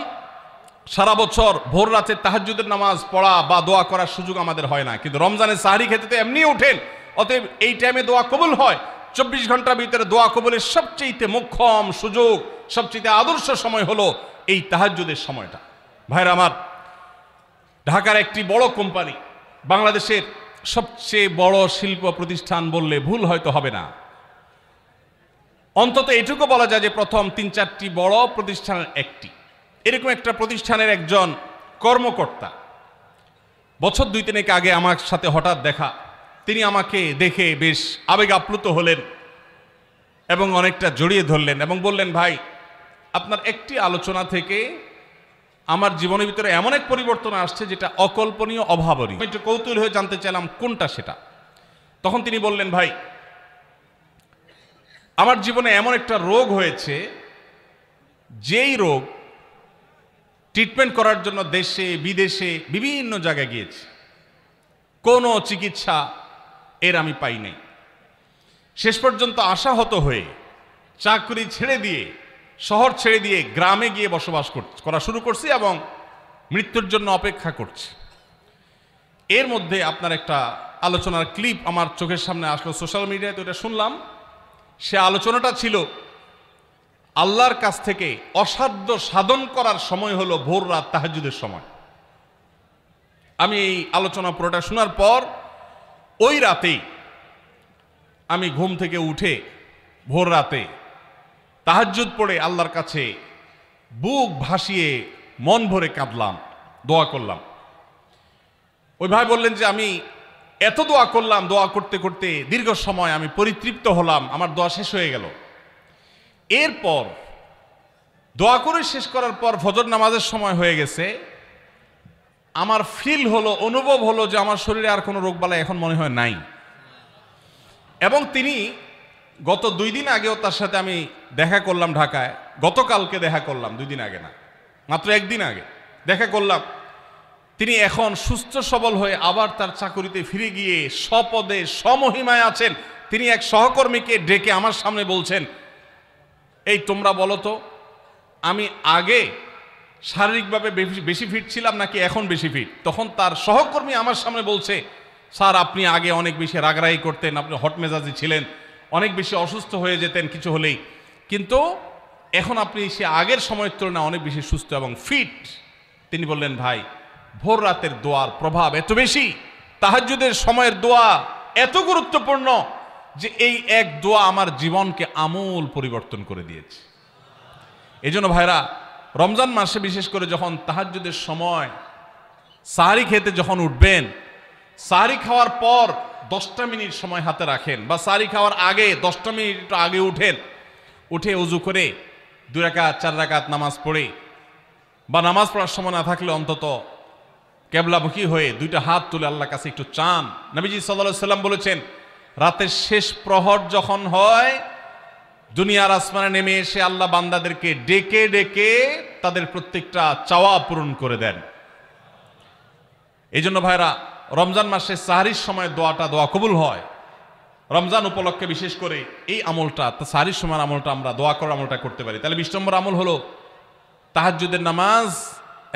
সারা বছর ভোর রাতে তাহাজ্জুদের নামাজ পড়া বা দোয়া করার সুযোগ আমাদের হয় না, কিন্তু রমজানের সাহরি খেতে তো এমনি ওঠেন। অতএব এই টাইমে দোয়া কবুল হয়। 24 ঘন্টার ভিতরে দোয়া কবুলের সবচেয়ে মোক্ষম সুযোগ, সবচেয়ে আদর্শ সময় হলো এই তাহাজ্জুদের সময়টা। ভাইরা আমার, ঢাকার একটি বড় কোম্পানি, বাংলাদেশের সবচেয়ে বড় শিল্প প্রতিষ্ঠান বললে ভুল হয়তো হবে না, অন্তত এটুকু বলা যায় যে প্রথম 3-4টি বড় প্রতিষ্ঠানের একটি। এরকম একটা প্রতিষ্ঠানের একজন কর্মকর্তা বছর 2-3 আগে আমার সাথে হঠাৎ দেখা। তিনি আমাকে দেখে বেশ আবেগ আপ্লুত হলেন এবং অনেকটা জড়িয়ে ধরলেন এবং বললেন, ভাই, আপনার একটি আলোচনা থেকে আমার জীবনের ভিতরে এমন এক পরিবর্তন আসছে যেটা অকল্পনীয়, অভাবনীয়। আমি একটু কৌতূহল হয়ে জানতে চাইলাম কোনটা সেটা। তখন তিনি বললেন, ভাই, আমার জীবনে এমন একটা রোগ হয়েছে, যেই রোগ ট্রিটমেন্ট করার জন্য দেশে বিদেশে বিভিন্ন জায়গায় গিয়েছি, কোনো চিকিৎসা এর আমি পাই নাই। শেষ পর্যন্ত আশাহত হয়ে চাকরি ছেড়ে দিয়ে, শহর ছেড়ে দিয়ে গ্রামে গিয়ে বসবাস করা শুরু করছি এবং মৃত্যুর জন্য অপেক্ষা করছি। এর মধ্যে আপনার একটা আলোচনার ক্লিপ আমার চোখের সামনে আসলো সোশ্যাল মিডিয়ায়, তো এটা শুনলাম। সে আলোচনাটা ছিল আল্লাহর কাছ থেকে অসাধ্য সাধন করার সময় হলো ভোর রাত তাহাজ্জুদের সময়। আমি এই আলোচনা পুরোটা শোনার পর ওই রাতেই আমি ঘুম থেকে উঠে ভোর রাতে তাহাজ্জুদ পড়ে আল্লাহর কাছে বুক ভাসিয়ে মন ভরে কাঁদলাম, দোয়া করলাম। ওই ভাই বললেন যে আমি এত দোয়া করলাম, দোয়া করতে করতে দীর্ঘ সময় আমি পরিতৃপ্ত হলাম, আমার দোয়া শেষ হয়ে গেল। এরপর দোয়া করে শেষ করার পর ফজর নামাজের সময় হয়ে গেছে। আমার ফিল হলো, অনুভব হলো যে আমার শরীরে আর কোনো রোগবালাই এখন মনে হয় নাই। এবং তিনি গত 2 দিন আগেও তার সাথে আমি দেখা করলাম ঢাকায়, গতকালকে দেখা করলাম, 2 দিন আগে না, মাত্র 1 দিন আগে দেখা করলাম। তিনি এখন সুস্থ সবল হয়ে আবার তার চাকরিতে ফিরে গিয়ে স্বপদে সমহিমায় আছেন। তিনি এক সহকর্মীকে ডেকে আমার সামনে বলছেন, এই তোমরা বলো তো, আমি আগে শারীরিকভাবে বেশি ফিট ছিলাম নাকি এখন বেশি ফিট? তখন তার সহকর্মী আমার সামনে বলছে, স্যার, আপনি আগে অনেক বেশি রাগারাগি করতেন, আপনি হট মেজাজি ছিলেন, অনেক বেশি অসুস্থ হয়ে যেতেন কিছু হলেই, কিন্তু এখন আপনি সে আগের সময়ের তুলনায় অনেক বেশি সুস্থ এবং ফিট। তিনি বললেন, ভাই, ভোর রাতের দোয়ার প্রভাব এত বেশি, তাহাজ্জুদের সময়ের দোয়া এত গুরুত্বপূর্ণ যে এই এক দোয়া আমার জীবনকে আমূল পরিবর্তন করে দিয়েছে। এই জন্য ভাইরা, রমজান মাসে বিশেষ করে যখন তাহাজ্জুদের সময় সাহারি খেতে যখন উঠবেন, সাহারি খাওয়ার পর 10টা মিনিট সময় হাতে রাখেন, বা সাহারি খাওয়ার আগে 10টা মিনিট আগে উঠেন, উঠে উজু করে 2 রাকাত 4 রাকাত নামাজ পড়ে বা নামাজ পড়ার সময় না থাকলে অন্তত কেবলামুখী হয়ে দুইটা হাত তুলে আল্লাহর কাছে একটু চান। নবীজি সাল্লাল্লাহু আলাইহি সাল্লাম বলেছেন, রাতের শেষ প্রহর যখন হয়, দুনিয়ার আসমানে নেমে এসে আল্লাহ বান্দাদেরকে ডেকে ডেকে তাদের প্রত্যেকটা চাওয়া পূরণ করে দেন। এই জন্য ভাইরা, রমজান মাসে সাহরির সময় দোয়া কবুল হয়। রমজান উপলক্ষে বিশেষ করে এই আমলটা, সাহরির সময় আমলটা, আমরা দোয়া করার আমলটা করতে পারি। তাহলে 20 নম্বর আমল হলো তাহাজ্জুদের নামাজ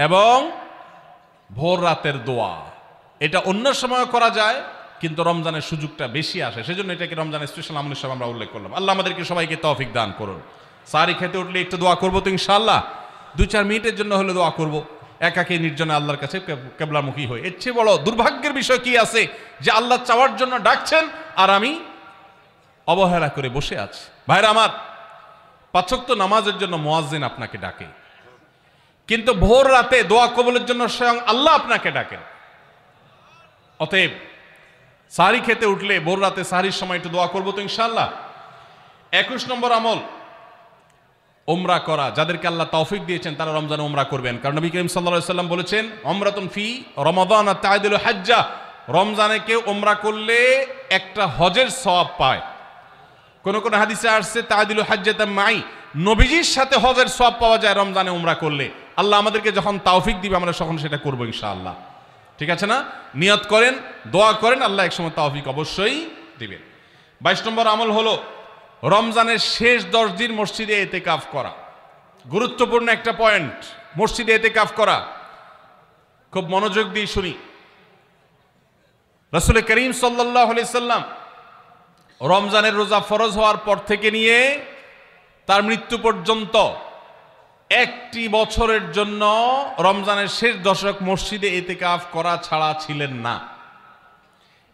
এবং ভোর রাতের দোয়া। এটা অন্য সময় করা যায়, কিন্তু রমজানের সুযোগটা বেশি আসে, সেজন্য এটাকে রমজানের স্পেশাল আমল হিসেবে আমরা উল্লেখ করলাম। আল্লাহ আমাদেরকে সবাইকে তৌফিক দান করুন। সাহরি খেতে উঠলে একটু দোয়া করবো তো ইনশাআল্লাহ, 2-4 মিনিটের জন্য হলে দোয়া করবো, একাকে নির্জনে আল্লাহর কাছে কেবলামুখী হয়ে। এর চেয়ে বড় দুর্ভাগ্যের বিষয় কি আছে যে আল্লাহ চাওয়ার জন্য ডাকছেন আর আমি অবহেলা করে বসে আছি। ভাইরা আমার, 5 ওয়াক্ত নামাজের জন্য মুয়াজ্জিন আপনাকে ডাকে, কিন্তু ভোর রাতে দোয়া কবুলের জন্য স্বয়ং আল্লাহ আপনাকে ডাকেন। অতএব সাহরি খেতে উঠলে ভোর রাতে সাহরির সময় একটু দোয়া করবো তো ইনশাআল্লাহ। 21 নম্বর আমল উমরা করা। যাদেরকে আল্লাহ তৌফিক দিয়েছেন তারা রমজানে উমরা করবেন, কারণ নবী করিম সাল্লাল্লাহু আলাইহি ওয়াসাল্লাম বলেছেন, উমরাতুন ফি রমাদান তা'দিলু হাজ্জা। রমজানে কেউ উমরা করলে একটা হজের সওয়াব পায়। কোন কোন হাদিসে আসছে তা'দিলু হাজ্জাতাম মাই, নবীজির সাথে হজের সওয়াব পাওয়া যায় রমজানে উমরা করলে। আল্লাহ আমাদেরকে যখন তৌফিক দিবে আমরা তখন সেটা করব ইনশাআল্লাহ। ঠিক আছে না? নিয়ত করেন, দোয়া করেন, আল্লাহ একসময় তৌফিক অবশ্যই দিবেন। 22 নম্বর আমল হলো রমজানের শেষ 10 দিন মসজিদে ইতিকাফ করা। গুরুত্বপূর্ণ একটা পয়েন্ট, মসজিদে ইতিকাফ করা। খুব মনোযোগ দিয়ে শুনি। রাসূল করিম সাল্লাল্লাহু আলাইহি সাল্লাম রমজানের রোজা ফরজ হওয়ার পর থেকে নিয়ে তার মৃত্যু পর্যন্ত একটি বছরের জন্য রমজানের শেষ দশক মসজিদে ইতিকাফ করা ছাড়া ছিলেন না।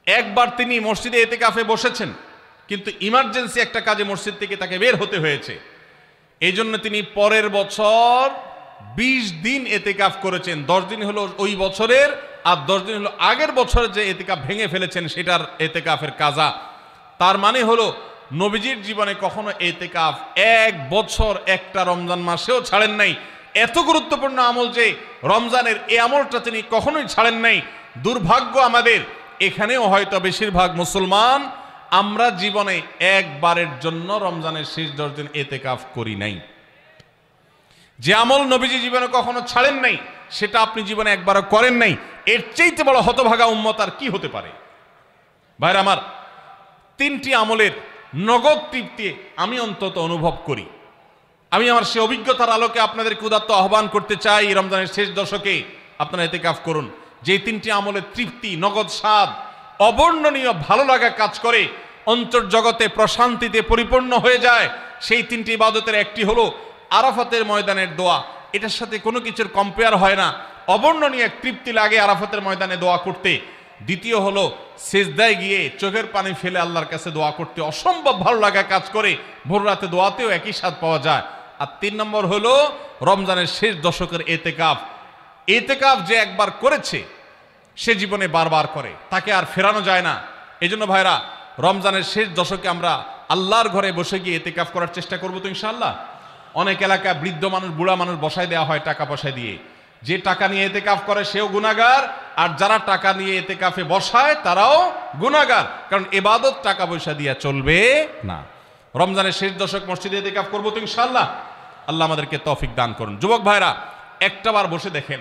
একবার তিনি মসজিদে ইতিকাফে বসেছেন, কিন্তু ইমার্জেন্সি একটা কাজে মসজিদ থেকে তাকে বের হতে হয়েছে। এই জন্য তিনি পরের বছর 20 দিন ইতিকাফ করেছেন। 10 দিন হলো ওই বছরের, আর 10 দিন হলো আগের বছর যে ইতিকাফ ভেঙে ফেলেছেন সেটার ইতিকাফের কাজা। তার মানে হলো নবীজির জীবনে কখনো ইতিকাফ 1 বছর একটা রমজান মাসেও ছাড়েন নাই। এত গুরুত্বপূর্ণ আমল যে রমজানের এই আমলটা তিনি কখনোই ছাড়েন নাই। দুর্ভাগ্য আমাদের, এখানেও হয়তো বেশিরভাগ মুসলমান আমরা জীবনে একবারের জন্য রমজানের শেষ 10 দিন ইতিকাফ করি নাই। যে আমল নবীজি জীবনে কখনো ছাড়েন নাই সেটা আপনি জীবনে একবারও করেন নাই। এর চাইতে বড় হতভাগা উম্মত আর কি হতে পারে? ভাইরা আমার, 3টি আমলের নগদ তৃপ্তি আমি অন্তত অনুভব করি। আমি আমার সে অভিজ্ঞতার আলোকে আপনাদেরকে উদাত্ত আহ্বান করতে চাই, রমজানের শেষ দশকে আপনারা ইতিকাফ করুন। যে 3টি আমলের তৃপ্তি, নগদ স্বাদ, অবর্ণনীয় ভালো লাগা কাজ করে, অন্তর্জগতে প্রশান্তিতে পরিপূর্ণ হয়ে যায়, সেই 3টি ইবাদতের একটি হলো আরাফাতের ময়দানের দোয়া। এটার সাথে কোনো কিছুর কম্পেয়ার হয় না। অবর্ণনীয় এক তৃপ্তি লাগে আরাফাতের ময়দানে দোয়া করতে। দ্বিতীয় হলো সিজদায় গিয়ে চোখের পানি ফেলে আল্লাহর কাছে দোয়া করতে অসম্ভব ভালো লাগা কাজ করে। ভোর রাতে দোয়াতেও একই স্বাদ পাওয়া যায়। আর 3 নম্বর হলো রমজানের শেষ দশকের ইতিকাফ। ইতিকাফ যে একবার করেছে সে জীবনে বারবার করে, তাকে আর ফেরানো যায় না। এই জন্য ভাইরা, রমজানের শেষ দশকে আমরা আল্লাহর ঘরে বসে গিয়ে ইতিকাফ করার চেষ্টা করবো তো ইনশাআল্লাহ। অনেক এলাকায় বৃদ্ধ মানুষ, বুড়া মানুষ বসায় দেওয়া হয় টাকা পয়সা দিয়ে। যে টাকা নিয়ে ইতিকাফ করে সেও গুনাহগার, আর যারা টাকা নিয়ে ইতিকাফে বসায় তারাও গুনাহগার, কারণ ইবাদত টাকা পয়সা দিয়ে চলবে না। রমজানের শেষ দশক মসজিদে ইতিকাফ করবো তো ইনশাআল্লাহ। আল্লাহ আমাদেরকে তৌফিক দান করুন। যুবক ভাইরা, একটাবার বসে দেখেন,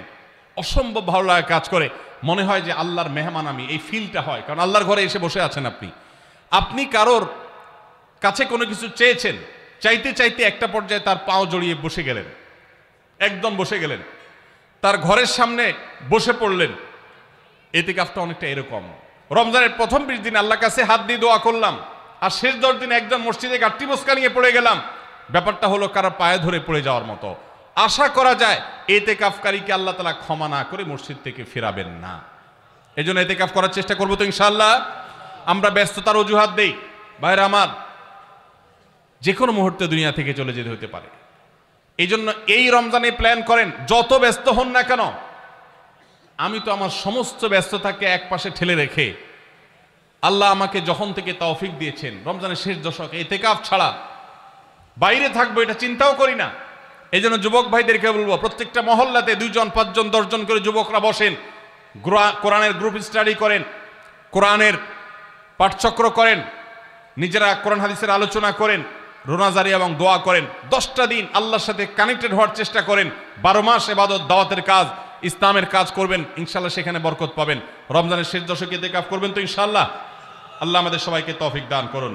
অসম্ভব ভালো লাগা কাজ করে। মনে হয় যে আল্লাহর মেহমান আমি, এই ফিলটা হয়, কারণ আল্লাহর ঘরে এসে বসে আছেন আপনি কারোর কাছে কোনো কিছু চেয়েছেন, চাইতে চাইতে একটা পর্যায়ে তার পাও জড়িয়ে বসে গেলেন, একদম বসে গেলেন, তার ঘরের সামনে বসে পড়লেন। ইতিকাফটা অনেকটা এরকম। রমজানের প্রথম 20 দিন আল্লাহর কাছে হাত দিয়ে দোয়া করলাম, আর শেষ 10 দিন একদম মসজিদে গাঁটটি বসকা নিয়ে পড়ে গেলাম। ব্যাপারটা হলো কারো পায়ে ধরে পড়ে যাওয়ার মতো। আশা করা যায় ইতিকাফকারীকে আল্লাহ তাআলা ক্ষমা না করে মসজিদ থেকে ফেরাবেন না। এই জন্য ইতিকাফ করার চেষ্টা করবো তো ইনশাআল্লাহ। আমরা ব্যস্ততার অজুহাত দেই। ভাইরা আমার, যে কোনো মুহূর্তে দুনিয়া থেকে চলে যেতে হতে পারে। এই জন্য এই রমজানে প্ল্যান করেন, যত ব্যস্ত হন না কেন। আমি তো আমার সমস্ত ব্যস্ততাকে এক পাশে ঠেলে রেখে আল্লাহ আমাকে যখন থেকে তৌফিক দিয়েছেন রমজানের শেষ দশকে ইতিকাফ ছাড়া বাইরে থাকবো এটা চিন্তাও করি না। এই জন্য যুবক ভাইদেরকে বলবো, প্রত্যেকটা মহল্লাতে 2 জন 5 জন 10 জন করে যুবকরা বসেন, কোরআনের গ্রুপ স্টাডি করেন, কোরআনের পাঠচক্র করেন, নিজেরা কোরআন হাদিসের আলোচনা করেন, রোনাজারি এবং দোয়া করেন, 10টা দিন আল্লাহর সাথে কানেক্টেড হওয়ার চেষ্টা করেন, 12 মাস ইবাদত দাওয়াতের কাজ ইসলামের কাজ করবেন, ইনশাআল্লাহ সেখানে বরকত পাবেন। রমজানের শেষ দশকে ইতিকাফ করবেন তো ইনশাআল্লাহ। আল্লাহ আমাদের সবাইকে তৌফিক দান করুন।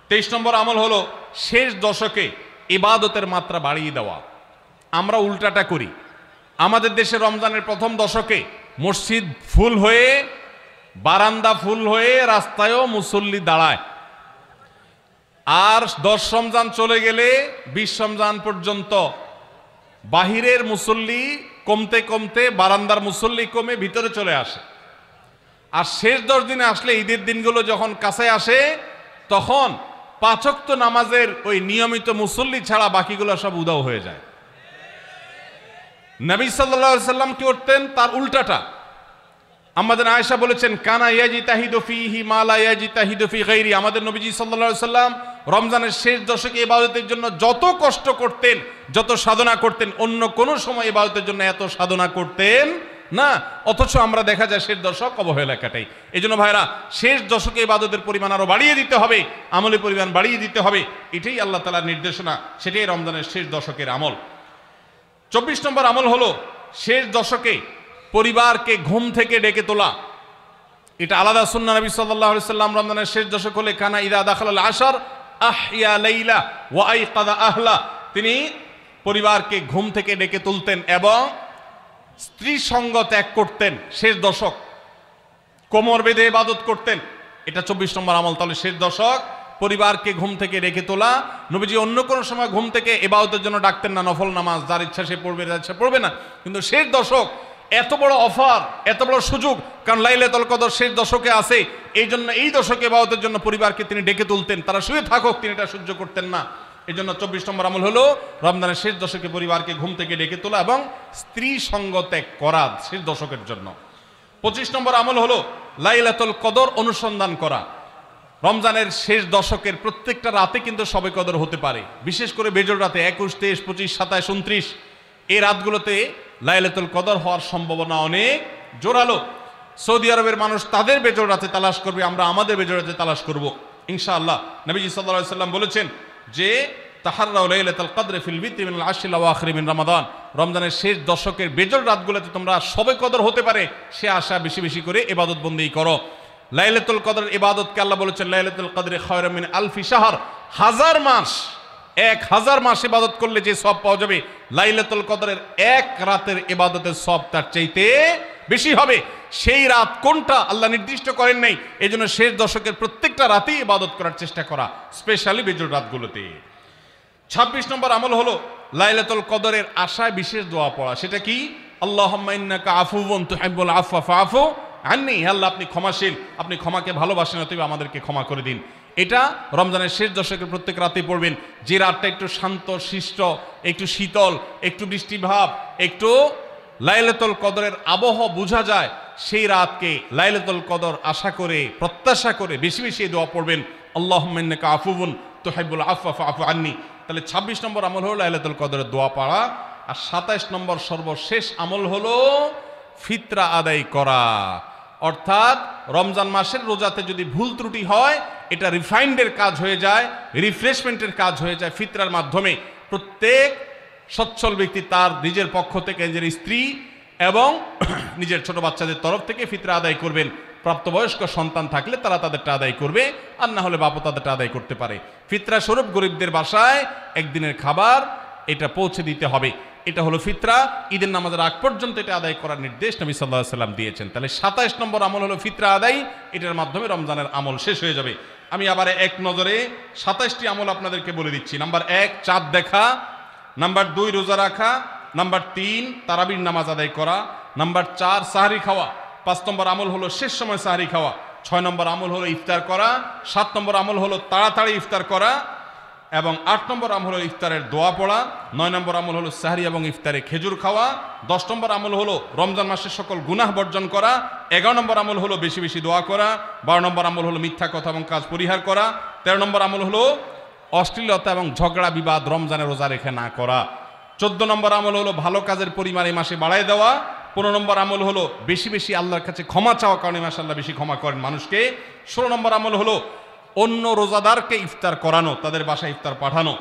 23 নম্বর আমল হলো শেষ দশকে ইবাদতের মাত্রা বাড়িয়ে দেওয়া। আমরা উল্টাটা করি। আমাদের দেশে রমজানের প্রথম দশকে মসজিদ ফুল হয়ে, বারান্দা ফুল হয়ে, রাস্তায়ও মুসল্লি দাঁড়ায়। আর 10 রমজান চলে গেলে 20 রমজান পর্যন্ত বাহিরের মুসল্লি কমতে কমতে বারান্দার মুসল্লি কমে ভিতরে চলে আসে। আর শেষ 10 দিনে আসলে, ঈদের দিনগুলো যখন কাছে আসে, তখন 5 ওয়াক্ত নামাজের ওই নিয়মিত মুসল্লি ছাড়া বাকিগুলো সব উদাও হয়ে যায়। নবী সাল্লাল্লাহু আলাইহি সাল্লাম কি করতেন? তার উল্টাটা। আমাদের আয়েশা বলেছেন, কানা ইয়াজিতাহিদু ফীহি মা লা ইয়াজিতাহিদু ফী গায়রি। আমাদের নবীজি সাল্লাল্লাহু আলাইহি সাল্লাম রমজানের শেষ দশকে ইবাদতের জন্য যত কষ্ট করতেন, যত সাধনা করতেন, অন্য কোন সময় ইবাদতের জন্য এত সাধনা করতেন না। অথচ আমরা দেখা যায় শেষ দশক অবহেলা কাটাই। এই জন্য ভাইরা, শেষ দশকে ইবাদতের পরিমাণ আরো বাড়িয়ে দিতে হবে, আমলের পরিমাণ বাড়িয়ে দিতে হবে। এটাই আল্লাহ তাআলার নির্দেশনা, সেটাই রমজানের শেষ দশকের আমল। 24 নম্বর আমল হলো শেষ দশকে পরিবারকে ঘুম থেকে ডেকে তোলা। এটা আলাদা সুন্নাহ। নবী সাল্লাল্লাহু আলাইহি সাল্লাম রমজানের শেষ দশক হলে কানা ইদা দাখালাল আশর আহইয়া লাইলা ওয়া আইকাদা আহলা। তিনি পরিবারকে ঘুম থেকে ডেকে তুলতেন এবং স্ত্রী সঙ্গ ত্যাগ করতেন। শেষ দশক কোমর বেঁধে ইবাদত করতেন। এটা 24 নম্বর আমল। তাহলে শেষ দশক পরিবারকে ঘুম থেকে ডেকে তোলা। নবীজি অন্য কোনো সময় ঘুম থেকে ইবাদতের জন্য ডাকতেন না, নফল নামাজ যার ইচ্ছা সে পড়বে, যার ইচ্ছা পড়বে না। কিন্তু শেষ দশক এত বড় অফার, এত বড় সুযোগ, কারণ লাইলাতুল কদর শেষ দশকে আছে। এই জন্য এই দশকে ইবাদতের জন্য পরিবারকে তিনি ডেকে তুলতেন। তারা শুয়ে থাকুক, তিনি এটা সহ্য করতেন না। এই জন্য 24 নম্বর আমল হলো রমজানের শেষ দশকে পরিবারকে ঘুম থেকে ডেকে তোলা এবং স্ত্রী সঙ্গ ত্যাগ করা শেষ দশকের জন্য। 25 নম্বর আমল হলো লাইলাতুল কদর অনুসন্ধান করা। রমজানের শেষ দশকের প্রত্যেকটা রাতে কিন্তু শবে কদর হতে পারে, বিশেষ করে বেজোড় রাতে 21, 23, 25, 27, 29 এই রাতগুলোতে লাইলাতুল কদর হওয়ার সম্ভাবনা অনেক জোরালো। সৌদি আরবের মানুষ তাদের বেজোড় রাতে তালাশ করবে, আমরা আমাদের বেজোড় রাতে তালাশ করব ইনশাআল্লাহ। নবীজি সাল্লাল্লাহু আলাইহি সাল্লাম বলেছেন যে তাহাররাউ লাইলাতুল কদর ফিল বিতরি মিনাল আশরিল আওয়াখির মিন রমাদান। রমজানের শেষ দশকের বেজোড় রাতগুলোতে তোমরা শবে কদর হতে পারে সে আশা বেশি বেশি করে ইবাদত বন্দেগী করো। লাইলাতুল কদরের ইবাদতকে আল্লাহ বলেছেন লাইলাতুল কদরে খায়রুম মিন আলফি শাহর। 1000 মাস, 1000 মাস ইবাদত করলে যে সওয়াব পাওয়া যাবে, লাইলাতুল কদরের এক রাতের ইবাদতের সওয়াব তার চাইতে বেশি হবে। সেই রাত কোনটা আল্লাহ নির্দিষ্ট করেন নাই। এজন্য শেষ দশকের প্রত্যেকটা রাতেই ইবাদত করার চেষ্টা করা, স্পেশালি বেজোড় রাতগুলোতে। 26 নম্বর আমল হলো লাইলাতুল কদরের আশায় বিশেষ দোয়া পড়া। সেটা কি? আল্লাহুম্মা ইন্নাকা আফুউন তুহিব্বুল আফওয়া ফাআফু আন্নি। আল্লাহ আপনি ক্ষমাশীল, আপনি ক্ষমাকে ভালোবাসেন, অতএব আমাদেরকে ক্ষমা করে দিন। এটা রমজানের শেষ দশকের প্রত্যেক রাতে পড়বেন। যে রাতটা একটু শান্ত শিষ্ট, একটু শীতল, একটু বৃষ্টিভাব, একটু লাইলাতুল কদরের আবহ বোঝা যায়, সেই রাতকে লাইলাতুল কদর আশা করে, প্রত্যাশা করে বেশি বেশি দোয়া পড়বেন, আল্লাহুম্মা ইন্নাকা আফুউন তুহিব্বুল আফওয়া ফাআফু আন্নি। তাহলে 26 নম্বর আমল হলো লাইলাতুল কদরের দোয়া পড়া। আর 27 নম্বর সর্বশেষ আমল হলো ফিতরা আদায় করা। অর্থাৎ রমজান মাসের রোজাতে যদি ভুল ত্রুটি হয়, এটা রিফাইন্ডের কাজ হয়ে যায়, রিফ্রেশমেন্টের কাজ হয়ে যায় ফিতরার মাধ্যমে। প্রত্যেক সচ্ছল ব্যক্তি তার নিজের পক্ষ থেকে, নিজের স্ত্রী এবং নিজের ছোট বাচ্চাদের তরফ থেকে ফিতরা আদায় করবেন। প্রাপ্তবয়স্ক সন্তান থাকলে তারা তাদেরটা আদায় করবে, আর না হলে বাপও তাদেরটা আদায় করতে পারে। ফিতরা স্বরূপ গরিবদের বাসায় একদিনের খাবার এটা পৌঁছে দিতে হবে। এটা হলো ফিতরা। ঈদের নামাজের আগ পর্যন্ত এটা আদায় করার নির্দেশ নবী সাল্লাল্লাহু আলাইহি সাল্লাম দিয়েছেন। তাহলে 27 নম্বর আমল হলো ফিতরা আদায়। এটার মাধ্যমে রমজানের আমল শেষ হয়ে যাবে। আমি আবার এক নজরে 27টি আমল আপনাদেরকে বলে দিচ্ছি। নাম্বার 1 চাঁদ দেখা, নাম্বার 2 রোজা রাখা, নাম্বার 3 তারাবির নামাজ আদায় করা, নাম্বার 4 সাহরি খাওয়া, 5 নম্বর আমল হলো শেষ সময় সাহরি খাওয়া, 6 নম্বর আমল হলো ইফতার করা, 7 নম্বর আমল হলো তাড়াতাড়ি ইফতার করা এবং 8 নম্বর আমল হলো ইফতারের দোয়া পড়া, 9 নম্বর আমল হলো সাহরি এবং ইফতারে খেজুর খাওয়া, 10 নম্বর আমল হলো রমজান মাসের সকল গুনাহ বর্জন করা, 11 নম্বর আমল হলো বেশি বেশি দোয়া করা, 12 নম্বর আমল হলো মিথ্যা কথা এবং কাজ পরিহার করা, 13 নম্বর আমল হলো অশ্লীলতা এবং ঝগড়া বিবাদ রমজানের রোজা রেখে না করা, 14 নম্বর আমল হলো ভালো কাজের পরিমাণ এই মাসে বাড়ায় দেওয়া। 15 নম্বর আমল হলো বেশি বেশি আল্লাহর কাছে ক্ষমা চাওয়া, কারণ এই মাসে আল্লাহ বেশি ক্ষমা করেন মানুষকে। 16 নম্বর আমল হলো অন্য রোজাদারকে ইফতার করানো, তাদের বাসায় ইফতার পাঠানো।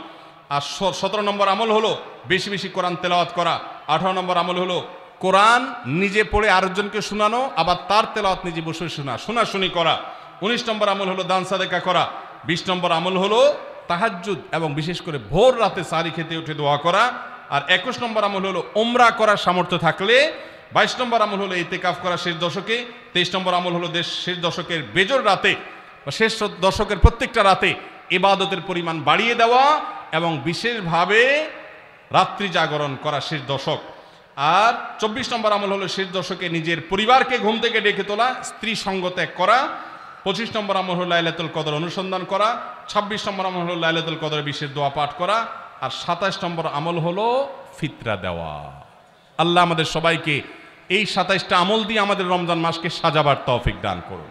আর 17 নম্বর আমল হলো বেশি বেশি কোরআন তেলাওয়াত করা। 18 নম্বর আমল হলো কোরআন নিজে পড়ে আরেকজনকে শোনানো, আবার তার তেলাওয়াত নিজে বসে শোনাশুনি করা। 19 নম্বর আমল হলো দান সাদেকা করা। 20 নম্বর আমল হলো তাহাজ্জুদ এবং বিশেষ করে ভোর রাতে সারি খেতে উঠে দোয়া করা। আর 21 নম্বর আমল হলো উমরা করার সামর্থ্য থাকলে। 22 নম্বর আমল হলো ইতিকাফ করা শেষ দশকে। 23 নম্বর আমল হলো শেষ দশকের বেজোর রাতে বা শেষ দশকের প্রত্যেকটা রাতে ইবাদতের পরিমাণ বাড়িয়ে দেওয়া এবং বিশেষভাবে রাত্রি জাগরণ করা শেষ দশক। আর 24 নম্বর আমল হলো শেষ দশকে নিজের পরিবারকে ঘুম থেকে ডেকে তোলা, স্ত্রী সঙ্গ ত্যাগ করা। 25 নম্বর আমল হলো লাইলাতুল কদর অনুসন্ধান করা। 26 নম্বর আমল হলো লাইলাতুল কদরের বিশেষ দোয়া পাঠ করা। আর 27 নম্বর আমল হলো ফিতরা দেওয়া। আল্লাহ আমাদের সবাইকে এই 27টা আমল দিয়ে আমাদের রমজান মাসকে সাজাবার তৌফিক দান করুন।